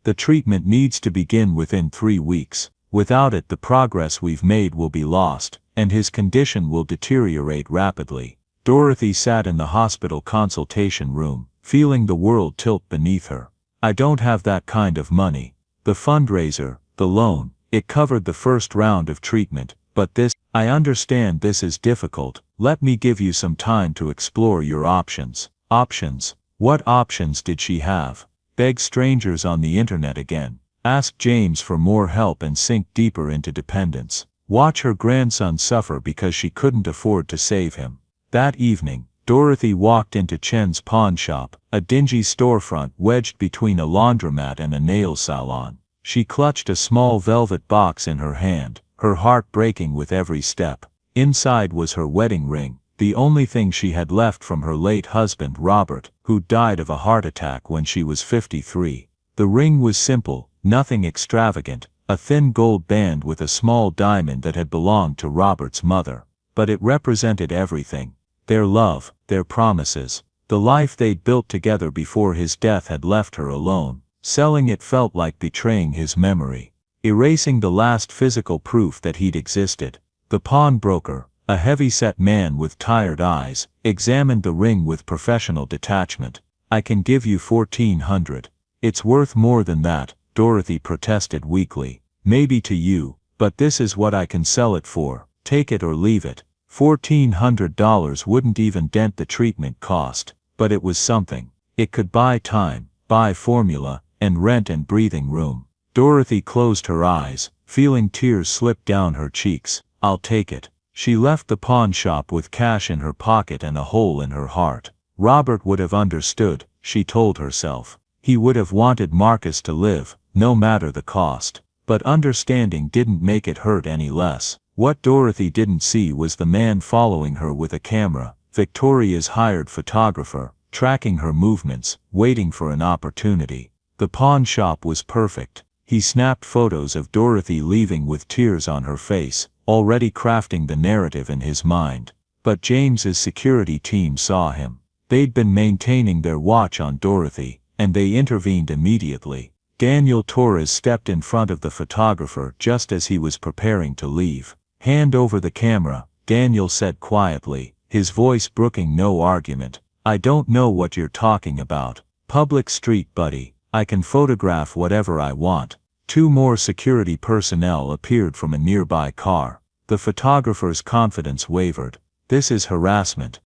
"The treatment needs to begin within 3 weeks. Without it, the progress we've made will be lost, and his condition will deteriorate rapidly." Dorothy sat in the hospital consultation room, feeling the world tilt beneath her. "I don't have that kind of money. The fundraiser, the loan, it covered the first round of treatment, but this, I understand this is difficult. Let me give you some time to explore your options." Options? What options did she have? Beg strangers on the internet again? Ask James for more help and sink deeper into dependence? Watch her grandson suffer because she couldn't afford to save him? That evening, Dorothy walked into Chen's pawn shop, a dingy storefront wedged between a laundromat and a nail salon. She clutched a small velvet box in her hand, her heart breaking with every step. Inside was her wedding ring, the only thing she had left from her late husband Robert, who died of a heart attack when she was 53. The ring was simple, nothing extravagant, a thin gold band with a small diamond that had belonged to Robert's mother. But it represented everything. Their love, their promises, the life they'd built together before his death had left her alone. Selling it felt like betraying his memory, erasing the last physical proof that he'd existed. The pawnbroker, a heavy-set man with tired eyes, examined the ring with professional detachment. "I can give you $1,400. It's worth more than that," Dorothy protested weakly. "Maybe to you, but this is what I can sell it for. Take it or leave it." $1,400 wouldn't even dent the treatment cost, but it was something. It could buy time, buy formula, and rent and breathing room. Dorothy closed her eyes, feeling tears slip down her cheeks. "I'll take it." She left the pawn shop with cash in her pocket and a hole in her heart. Robert would have understood, she told herself. He would have wanted Marcus to live, no matter the cost. But understanding didn't make it hurt any less. What Dorothy didn't see was the man following her with a camera, Victoria's hired photographer, tracking her movements, waiting for an opportunity. The pawn shop was perfect. He snapped photos of Dorothy leaving with tears on her face, already crafting the narrative in his mind. But James's security team saw him. They'd been maintaining their watch on Dorothy, and they intervened immediately. Daniel Torres stepped in front of the photographer just as he was preparing to leave. "Hand over the camera," Daniel said quietly, his voice brooking no argument. "I don't know what you're talking about. Public street, buddy. I can photograph whatever I want." 2 more security personnel appeared from a nearby car. The photographer's confidence wavered. "This is harassment."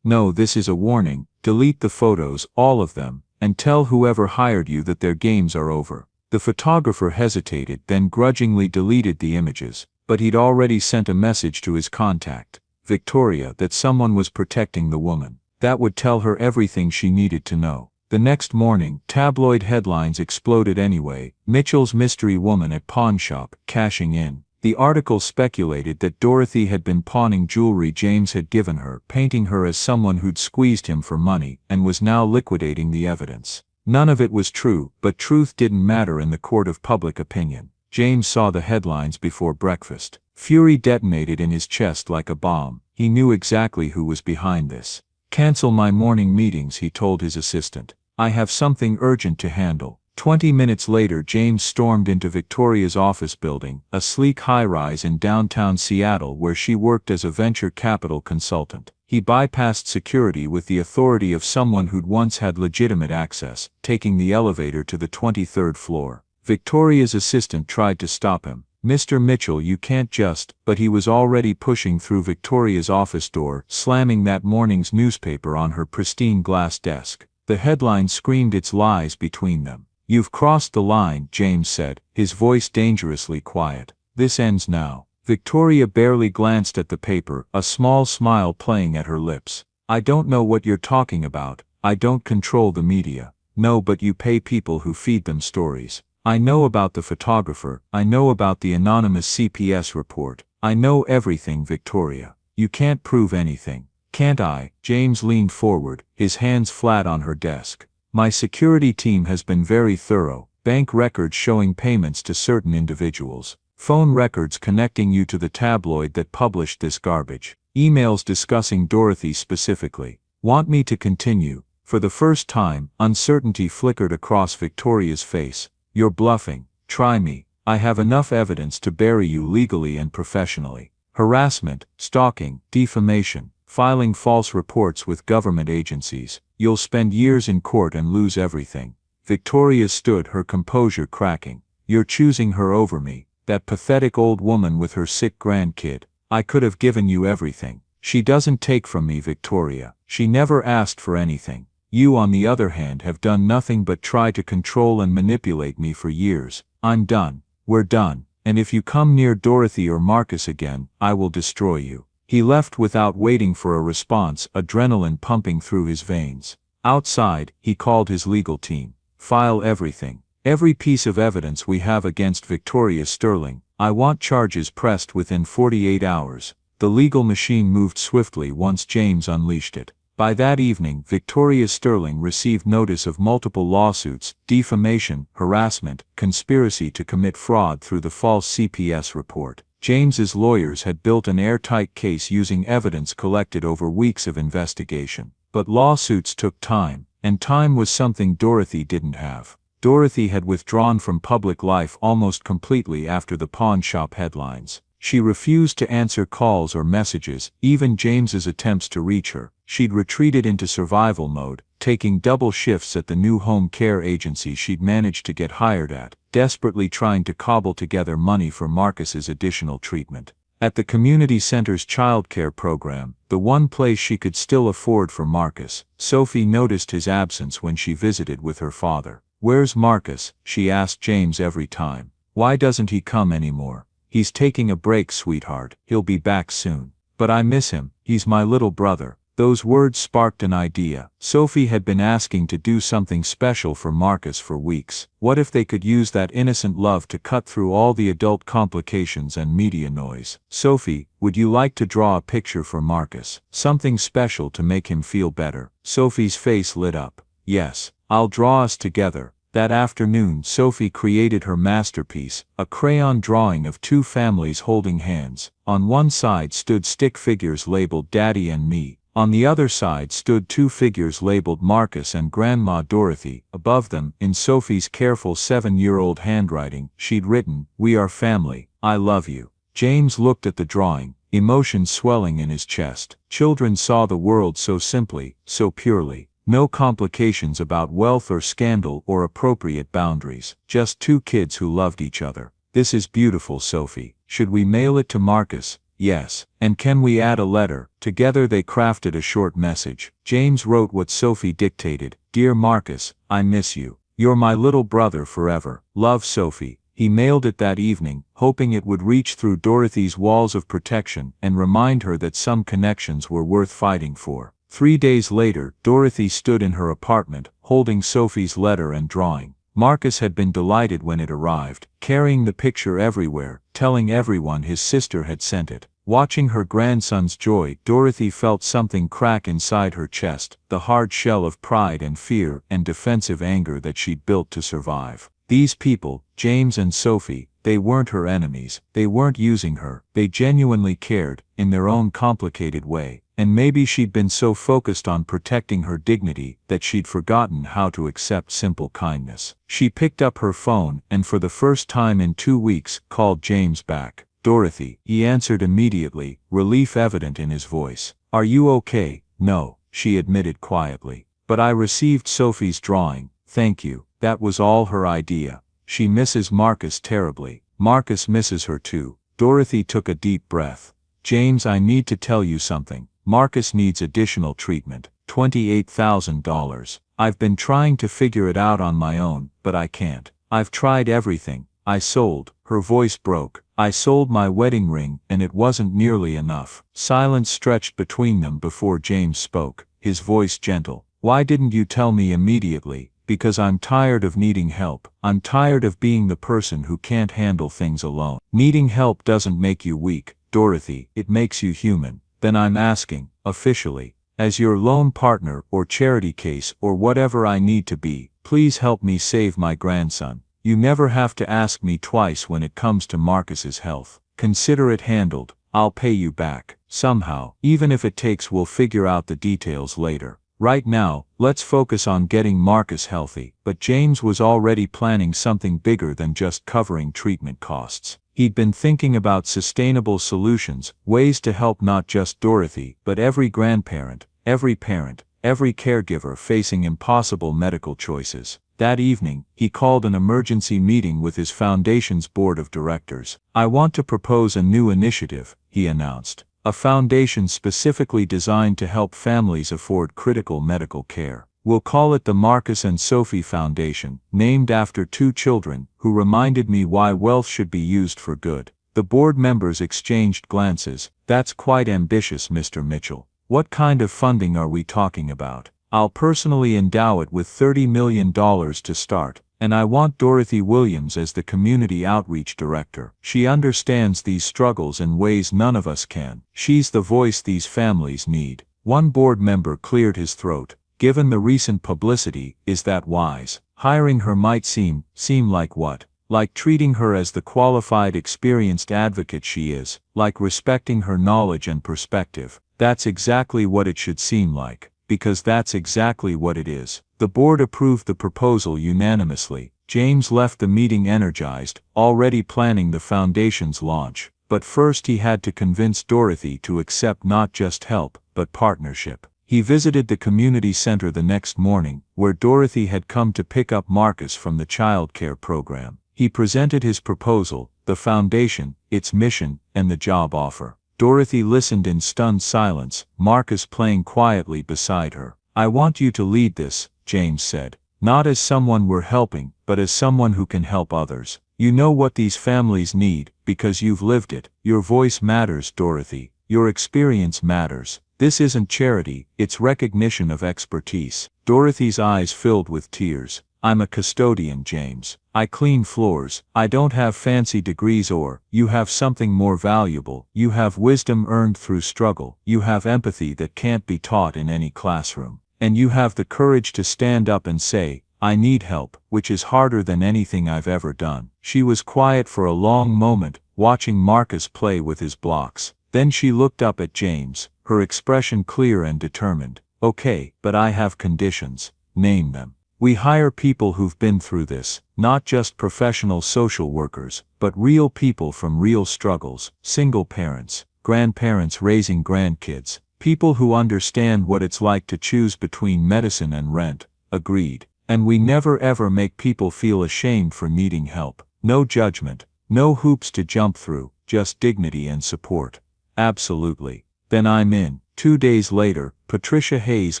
"No, this is a warning. Delete the photos, all of them, and tell whoever hired you that their games are over." The photographer hesitated, then grudgingly deleted the images. But he'd already sent a message to his contact, Victoria, that someone was protecting the woman. That would tell her everything she needed to know. The next morning, tabloid headlines exploded anyway. Mitchell's mystery woman at pawn shop, cashing in. The article speculated that Dorothy had been pawning jewelry James had given her, painting her as someone who'd squeezed him for money, and was now liquidating the evidence. None of it was true, but truth didn't matter in the court of public opinion. James saw the headlines before breakfast. Fury detonated in his chest like a bomb. He knew exactly who was behind this. "Cancel my morning meetings," he told his assistant. "I have something urgent to handle." 20 minutes later, James stormed into Victoria's office building, a sleek high-rise in downtown Seattle where she worked as a venture capital consultant. He bypassed security with the authority of someone who'd once had legitimate access, taking the elevator to the 23rd floor. Victoria's assistant tried to stop him. "Mr. Mitchell, you can't just," but he was already pushing through Victoria's office door, slamming that morning's newspaper on her pristine glass desk. The headline screamed its lies between them. "You've crossed the line," James said, his voice dangerously quiet. "This ends now." Victoria barely glanced at the paper, a small smile playing at her lips. "I don't know what you're talking about. I don't control the media." "No, but you pay people who feed them stories." "I know about the photographer. I know about the anonymous CPS report. I know everything, Victoria. You can't prove anything." "Can't I?" James leaned forward, his hands flat on her desk. "My security team has been very thorough. Bank records showing payments to certain individuals. Phone records connecting you to the tabloid that published this garbage. Emails discussing Dorothy specifically." "Want me to continue?" For the first time, uncertainty flickered across Victoria's face. "You're bluffing. Try me. I have enough evidence to bury you legally and professionally. Harassment, stalking, defamation, filing false reports with government agencies. You'll spend years in court and lose everything." Victoria stood, her composure cracking. "You're choosing her over me, that pathetic old woman with her sick grandkid. I could have given you everything. She doesn't take from me, Victoria. She never asked for anything. You, on the other hand, have done nothing but try to control and manipulate me for years. I'm done. We're done. And if you come near Dorothy or Marcus again, I will destroy you." He left without waiting for a response, adrenaline pumping through his veins. Outside, he called his legal team. "File everything. Every piece of evidence we have against Victoria Sterling. I want charges pressed within 48 hours. The legal machine moved swiftly once James unleashed it. By that evening, Victoria Sterling received notice of multiple lawsuits, defamation, harassment, conspiracy to commit fraud through the false CPS report. James's lawyers had built an airtight case using evidence collected over weeks of investigation. But lawsuits took time, and time was something Dorothy didn't have. Dorothy had withdrawn from public life almost completely after the pawn shop headlines. She refused to answer calls or messages, even James's attempts to reach her. She'd retreated into survival mode, taking double shifts at the new home care agency she'd managed to get hired at, desperately trying to cobble together money for Marcus's additional treatment. At the community center's childcare program, the one place she could still afford for Marcus, Sophie noticed his absence when she visited with her father. "Where's Marcus?" she asked James every time. "Why doesn't he come anymore?" "He's taking a break, sweetheart. He'll be back soon." "But I miss him. He's my little brother." Those words sparked an idea. Sophie had been asking to do something special for Marcus for weeks. What if they could use that innocent love to cut through all the adult complications and media noise? "Sophie, would you like to draw a picture for Marcus? Something special to make him feel better?" Sophie's face lit up. "Yes, I'll draw us together." That afternoon, Sophie created her masterpiece, a crayon drawing of 2 families holding hands. On one side stood stick figures labeled Daddy and Me. On the other side stood two figures labeled Marcus and Grandma Dorothy. Above them, in Sophie's careful 7-year-old handwriting, she'd written, "We are family, I love you." James looked at the drawing, emotion swelling in his chest. Children saw the world so simply, so purely. No complications about wealth or scandal or appropriate boundaries. Just two kids who loved each other. "This is beautiful, Sophie. Should we mail it to Marcus?" "Yes. And can we add a letter?" Together they crafted a short message. James wrote what Sophie dictated. "Dear Marcus, I miss you. You're my little brother forever. Love, Sophie." He mailed it that evening, hoping it would reach through Dorothy's walls of protection and remind her that some connections were worth fighting for. 3 days later, Dorothy stood in her apartment, holding Sophie's letter and drawing. Marcus had been delighted when it arrived, carrying the picture everywhere, telling everyone his sister had sent it. Watching her grandson's joy, Dorothy felt something crack inside her chest, the hard shell of pride and fear and defensive anger that she'd built to survive. These people, James and Sophie, they weren't her enemies, they weren't using her, they genuinely cared, in their own complicated way. And maybe she'd been so focused on protecting her dignity that she'd forgotten how to accept simple kindness. She picked up her phone and for the first time in 2 weeks called James back. "Dorothy," he answered immediately, relief evident in his voice. "Are you okay?" "No," she admitted quietly. "But I received Sophie's drawing, thank you. That was all her idea. She misses Marcus terribly. Marcus misses her too." Dorothy took a deep breath. "James, I need to tell you something. Marcus needs additional treatment. $28,000. I've been trying to figure it out on my own, but I can't. I've tried everything. I sold," her voice broke. "I sold my wedding ring, and it wasn't nearly enough." Silence stretched between them before James spoke, his voice gentle. "Why didn't you tell me immediately?" "Because I'm tired of needing help. I'm tired of being the person who can't handle things alone." "Needing help doesn't make you weak, Dorothy, it makes you human." "Then I'm asking, officially, as your loan partner or charity case or whatever I need to be, please help me save my grandson. You never have to ask me twice when it comes to Marcus's health. Consider it handled. I'll pay you back, somehow. Even if it takes, we'll figure out the details later. Right now, let's focus on getting Marcus healthy." But James was already planning something bigger than just covering treatment costs. He'd been thinking about sustainable solutions, ways to help not just Dorothy, but every grandparent, every parent, every caregiver facing impossible medical choices. That evening, he called an emergency meeting with his foundation's board of directors. "I want to propose a new initiative," he announced. "A foundation specifically designed to help families afford critical medical care. We'll call it the Marcus and Sophie Foundation, named after two children who reminded me why wealth should be used for good." The board members exchanged glances. "That's quite ambitious, Mr. Mitchell. What kind of funding are we talking about?" "I'll personally endow it with $30 million to start, and I want Dorothy Williams as the community outreach director. She understands these struggles in ways none of us can. She's the voice these families need." One board member cleared his throat. "Given the recent publicity, is that wise? Hiring her might seem like what? Like treating her as the qualified, experienced advocate she is, like respecting her knowledge and perspective." "That's exactly what it should seem like, because that's exactly what it is." The board approved the proposal unanimously. James left the meeting energized, already planning the foundation's launch. But first he had to convince Dorothy to accept not just help, but partnership. He visited the community center the next morning, where Dorothy had come to pick up Marcus from the child care program. He presented his proposal, the foundation, its mission, and the job offer. Dorothy listened in stunned silence, Marcus playing quietly beside her. "I want you to lead this," James said. "Not as someone we're helping, but as someone who can help others. You know what these families need, because you've lived it. Your voice matters, Dorothy. Your experience matters. This isn't charity, it's recognition of expertise." Dorothy's eyes filled with tears. "I'm a custodian, James. I clean floors. I don't have fancy degrees. Or, you have something more valuable. You have wisdom earned through struggle. You have empathy that can't be taught in any classroom. And you have the courage to stand up and say, 'I need help,' which is harder than anything I've ever done." She was quiet for a long moment, watching Marcus play with his blocks. Then she looked up at James, her expression clear and determined. Okay, but I have conditions. Name them. We hire people who've been through this, not just professional social workers, but real people from real struggles, single parents, grandparents raising grandkids, people who understand what it's like to choose between medicine and rent. Agreed. And we never ever make people feel ashamed for needing help. No judgment, no hoops to jump through, just dignity and support. Absolutely. Then I'm in. 2 days later, Patricia Hayes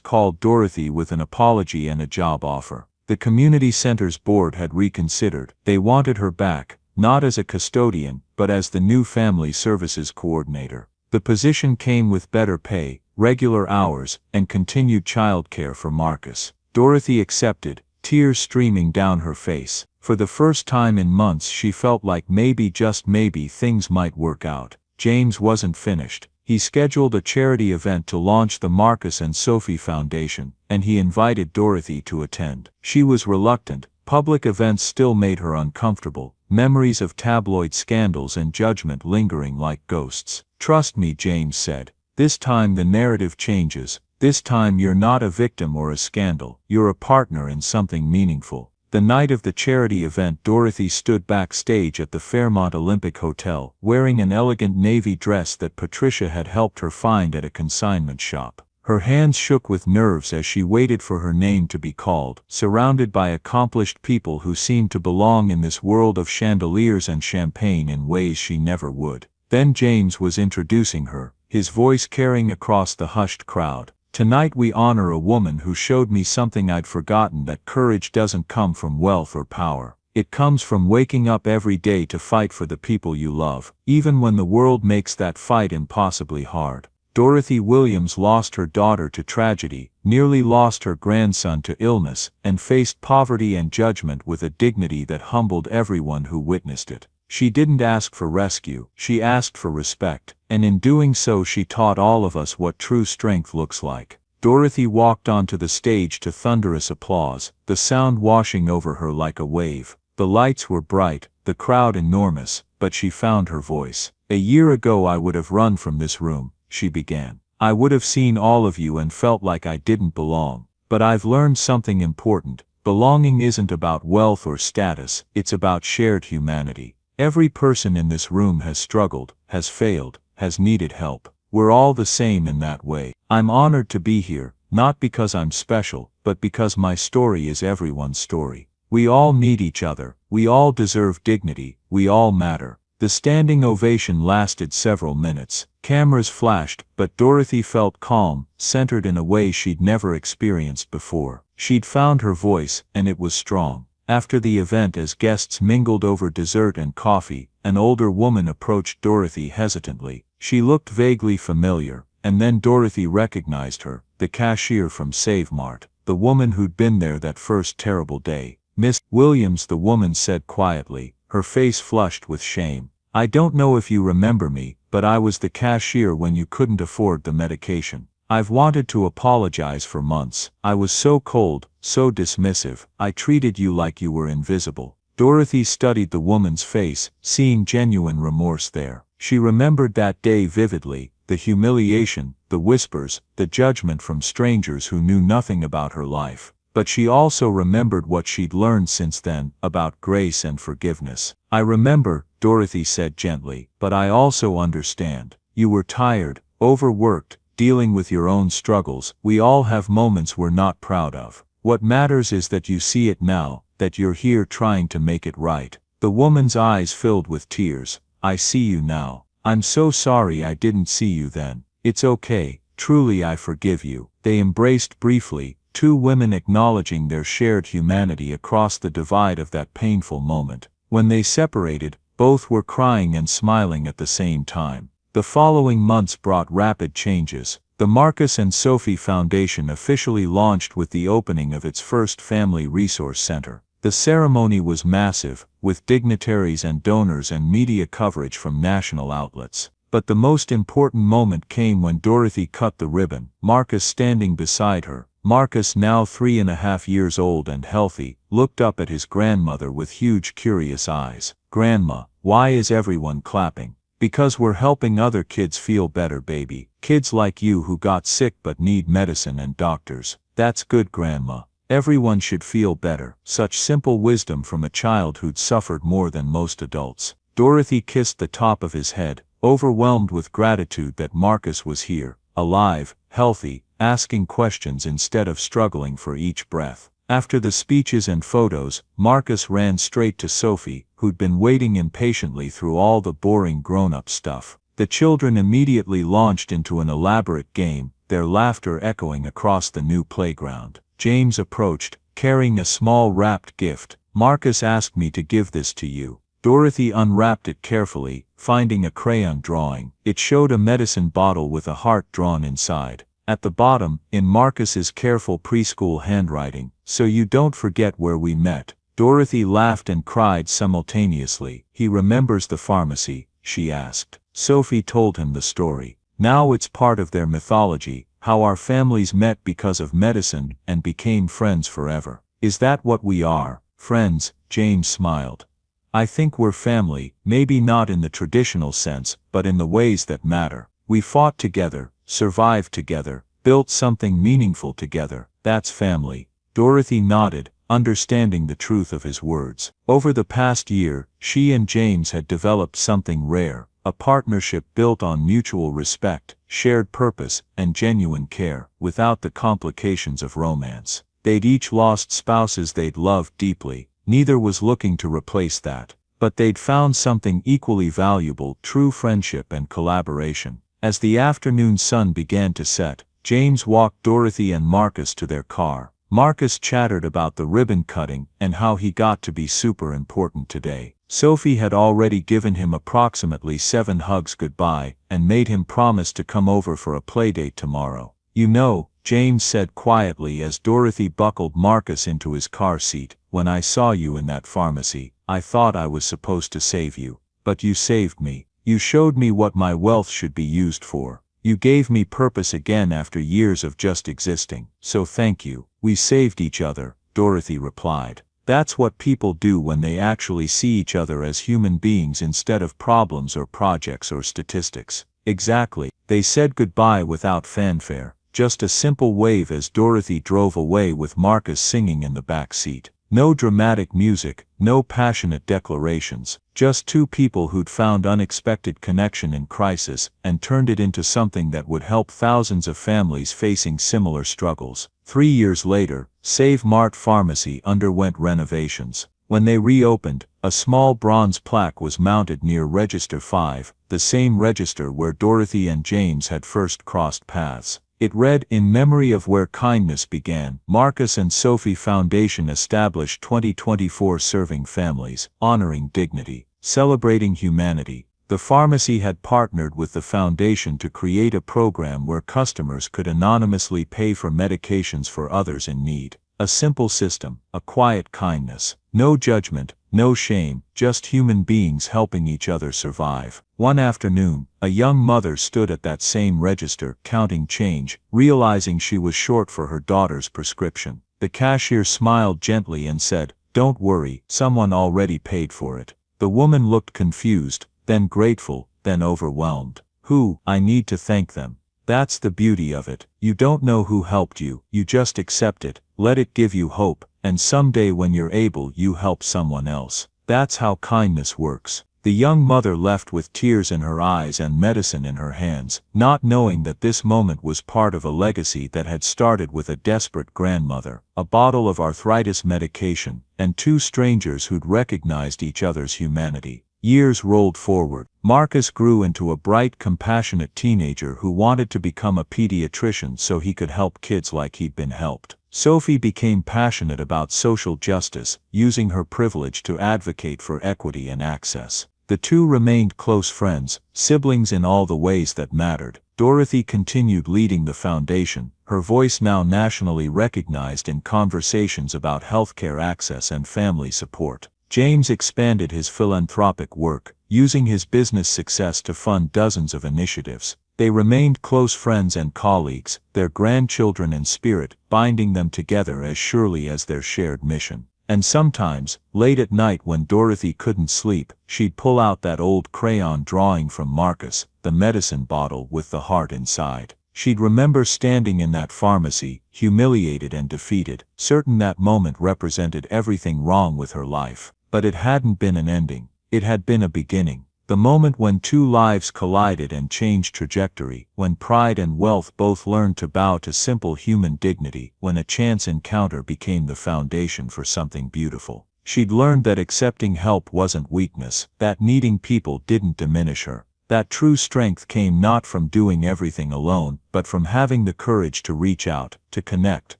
called Dorothy with an apology and a job offer. The community center's board had reconsidered. They wanted her back, not as a custodian, but as the new family services coordinator. The position came with better pay, regular hours, and continued childcare for Marcus. Dorothy accepted, tears streaming down her face. For the first time in months she felt like maybe, just maybe, things might work out. James wasn't finished. He scheduled a charity event to launch the Marcus and Sophie Foundation, and he invited Dorothy to attend. She was reluctant. Public events still made her uncomfortable, memories of tabloid scandals and judgment lingering like ghosts. Trust me, James said. This time the narrative changes. This time you're not a victim or a scandal. You're a partner in something meaningful. The night of the charity event, Dorothy stood backstage at the Fairmont Olympic Hotel, wearing an elegant navy dress that Patricia had helped her find at a consignment shop. Her hands shook with nerves as she waited for her name to be called, surrounded by accomplished people who seemed to belong in this world of chandeliers and champagne in ways she never would. Then James was introducing her, his voice carrying across the hushed crowd. Tonight we honor a woman who showed me something I'd forgotten, that courage doesn't come from wealth or power. It comes from waking up every day to fight for the people you love, even when the world makes that fight impossibly hard. Dorothy Williams lost her daughter to tragedy, nearly lost her grandson to illness, and faced poverty and judgment with a dignity that humbled everyone who witnessed it. She didn't ask for rescue, she asked for respect, and in doing so she taught all of us what true strength looks like. Dorothy walked onto the stage to thunderous applause, the sound washing over her like a wave. The lights were bright, the crowd enormous, but she found her voice. A year ago I would have run from this room, she began. I would have seen all of you and felt like I didn't belong. But I've learned something important. Belonging isn't about wealth or status, it's about shared humanity. Every person in this room has struggled, has failed, has needed help. We're all the same in that way. I'm honored to be here, not because I'm special, but because my story is everyone's story. We all need each other, we all deserve dignity, we all matter. The standing ovation lasted several minutes. Cameras flashed, but Dorothy felt calm, centered in a way she'd never experienced before. She'd found her voice, and it was strong. After the event, as guests mingled over dessert and coffee, an older woman approached Dorothy hesitantly. She looked vaguely familiar, and then Dorothy recognized her, the cashier from Save Mart, the woman who'd been there that first terrible day. Miss Williams, the woman said quietly, her face flushed with shame. I don't know if you remember me, but I was the cashier when you couldn't afford the medication. I've wanted to apologize for months. I was so cold, so dismissive. I treated you like you were invisible. Dorothy studied the woman's face, seeing genuine remorse there. She remembered that day vividly, the humiliation, the whispers, the judgment from strangers who knew nothing about her life. But she also remembered what she'd learned since then, about grace and forgiveness. I remember, Dorothy said gently, but I also understand. You were tired, overworked, dealing with your own struggles. We all have moments we're not proud of. What matters is that you see it now, that you're here trying to make it right. The woman's eyes filled with tears. I see you now. I'm so sorry I didn't see you then. It's okay, truly I forgive you. They embraced briefly, two women acknowledging their shared humanity across the divide of that painful moment. When they separated, both were crying and smiling at the same time. The following months brought rapid changes. The Marcus and Sophie Foundation officially launched with the opening of its first Family Resource Center. The ceremony was massive, with dignitaries and donors and media coverage from national outlets. But the most important moment came when Dorothy cut the ribbon, Marcus standing beside her. Marcus, now 3.5 years old and healthy, looked up at his grandmother with huge curious eyes. Grandma, why is everyone clapping? Because we're helping other kids feel better, baby. Kids like you who got sick but need medicine and doctors. That's good, Grandma. Everyone should feel better. Such simple wisdom from a child who'd suffered more than most adults. Dorothy kissed the top of his head, overwhelmed with gratitude that Marcus was here, alive, healthy, asking questions instead of struggling for each breath. After the speeches and photos, Marcus ran straight to Sophie, who'd been waiting impatiently through all the boring grown-up stuff. The children immediately launched into an elaborate game, their laughter echoing across the new playground. James approached, carrying a small wrapped gift. Marcus asked me to give this to you. Dorothy unwrapped it carefully, finding a crayon drawing. It showed a medicine bottle with a heart drawn inside. At the bottom, in Marcus's careful preschool handwriting, "So you don't forget where we met." Dorothy laughed and cried simultaneously. "He remembers the pharmacy?" she asked. Sophie told him the story. "Now it's part of their mythology, how our families met because of medicine and became friends forever." "Is that what we are, friends?" James smiled. "I think we're family, maybe not in the traditional sense, but in the ways that matter. We fought together, survived together, built something meaningful together. That's family." Dorothy nodded, understanding the truth of his words. Over the past year, she and James had developed something rare, a partnership built on mutual respect, shared purpose, and genuine care, without the complications of romance. They'd each lost spouses they'd loved deeply. Neither was looking to replace that. But they'd found something equally valuable: true friendship and collaboration. As the afternoon sun began to set, James walked Dorothy and Marcus to their car. Marcus chattered about the ribbon cutting and how he got to be super important today. Sophie had already given him approximately 7 hugs goodbye and made him promise to come over for a playdate tomorrow. "You know," James said quietly as Dorothy buckled Marcus into his car seat, "when I saw you in that pharmacy, I thought I was supposed to save you. But you saved me. You showed me what my wealth should be used for. You gave me purpose again after years of just existing. So thank you." "We saved each other," Dorothy replied. "That's what people do when they actually see each other as human beings instead of problems or projects or statistics." "Exactly." They said goodbye without fanfare, just a simple wave as Dorothy drove away with Marcus singing in the back seat. No dramatic music, no passionate declarations, just two people who'd found unexpected connection in crisis and turned it into something that would help thousands of families facing similar struggles. 3 years later, Save Mart Pharmacy underwent renovations. When they reopened, a small bronze plaque was mounted near Register 5, the same register where Dorothy and James had first crossed paths. It read, "In memory of where kindness began, Marcus and Sophie Foundation established 2024, serving families, honoring dignity, celebrating humanity." The pharmacy had partnered with the foundation to create a program where customers could anonymously pay for medications for others in need. A simple system, a quiet kindness. No judgment, no shame, just human beings helping each other survive. One afternoon, a young mother stood at that same register, counting change, realizing she was short for her daughter's prescription. The cashier smiled gently and said, "Don't worry, someone already paid for it." The woman looked confused, then grateful, then overwhelmed. "Who? I need to thank them." That's the beauty of it. You don't know who helped you, you just accept it, let it give you hope, and someday when you're able you help someone else. That's how kindness works. The young mother left with tears in her eyes and medicine in her hands, not knowing that this moment was part of a legacy that had started with a desperate grandmother, a bottle of arthritis medication, and 2 strangers who'd recognized each other's humanity. Years rolled forward. Marcus grew into a bright, compassionate teenager who wanted to become a pediatrician so he could help kids like he'd been helped. Sophie became passionate about social justice, using her privilege to advocate for equity and access. The two remained close friends, siblings in all the ways that mattered. Dorothy continued leading the foundation, her voice now nationally recognized in conversations about healthcare access and family support. James expanded his philanthropic work, using his business success to fund dozens of initiatives. They remained close friends and colleagues, their grandchildren in spirit binding them together as surely as their shared mission. And sometimes, late at night when Dorothy couldn't sleep, she'd pull out that old crayon drawing from Marcus, the medicine bottle with the heart inside. She'd remember standing in that pharmacy, humiliated and defeated, certain that moment represented everything wrong with her life. But it hadn't been an ending. It had been a beginning. The moment when two lives collided and changed trajectory, when pride and wealth both learned to bow to simple human dignity, when a chance encounter became the foundation for something beautiful. She'd learned that accepting help wasn't weakness, that needing people didn't diminish her, that true strength came not from doing everything alone, but from having the courage to reach out, to connect,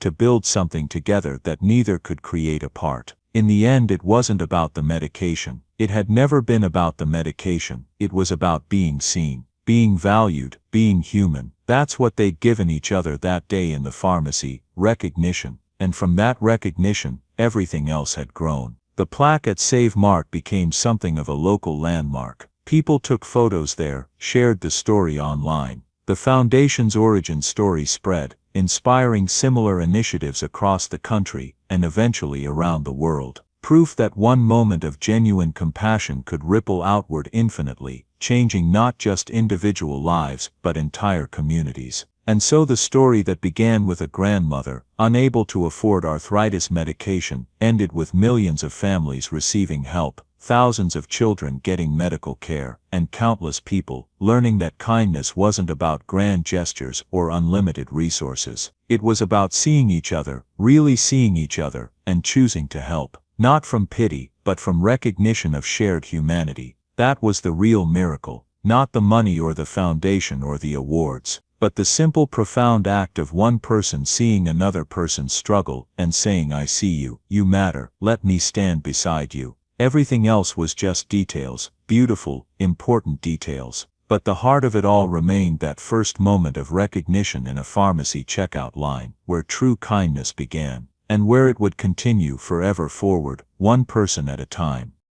to build something together that neither could create apart. In the end, it wasn't about the medication. It had never been about the medication. It was about being seen, being valued, being human. That's what they'd given each other that day in the pharmacy, recognition. And from that recognition, everything else had grown. The plaque at Save Mart became something of a local landmark. People took photos there, shared the story online. The foundation's origin story spread, inspiring similar initiatives across the country, and eventually around the world. Proof that one moment of genuine compassion could ripple outward infinitely, changing not just individual lives, but entire communities. And so the story that began with a grandmother, unable to afford arthritis medication, ended with millions of families receiving help, thousands of children getting medical care, and countless people learning that kindness wasn't about grand gestures or unlimited resources. It was about seeing each other, really seeing each other, and choosing to help. Not from pity, but from recognition of shared humanity. That was the real miracle, not the money or the foundation or the awards, but the simple profound act of one person seeing another person struggle and saying, "I see you, you matter, let me stand beside you." Everything else was just details, beautiful, important details. But the heart of it all remained that first moment of recognition in a pharmacy checkout line, where true kindness began, and where it would continue forever forward, one person at a time.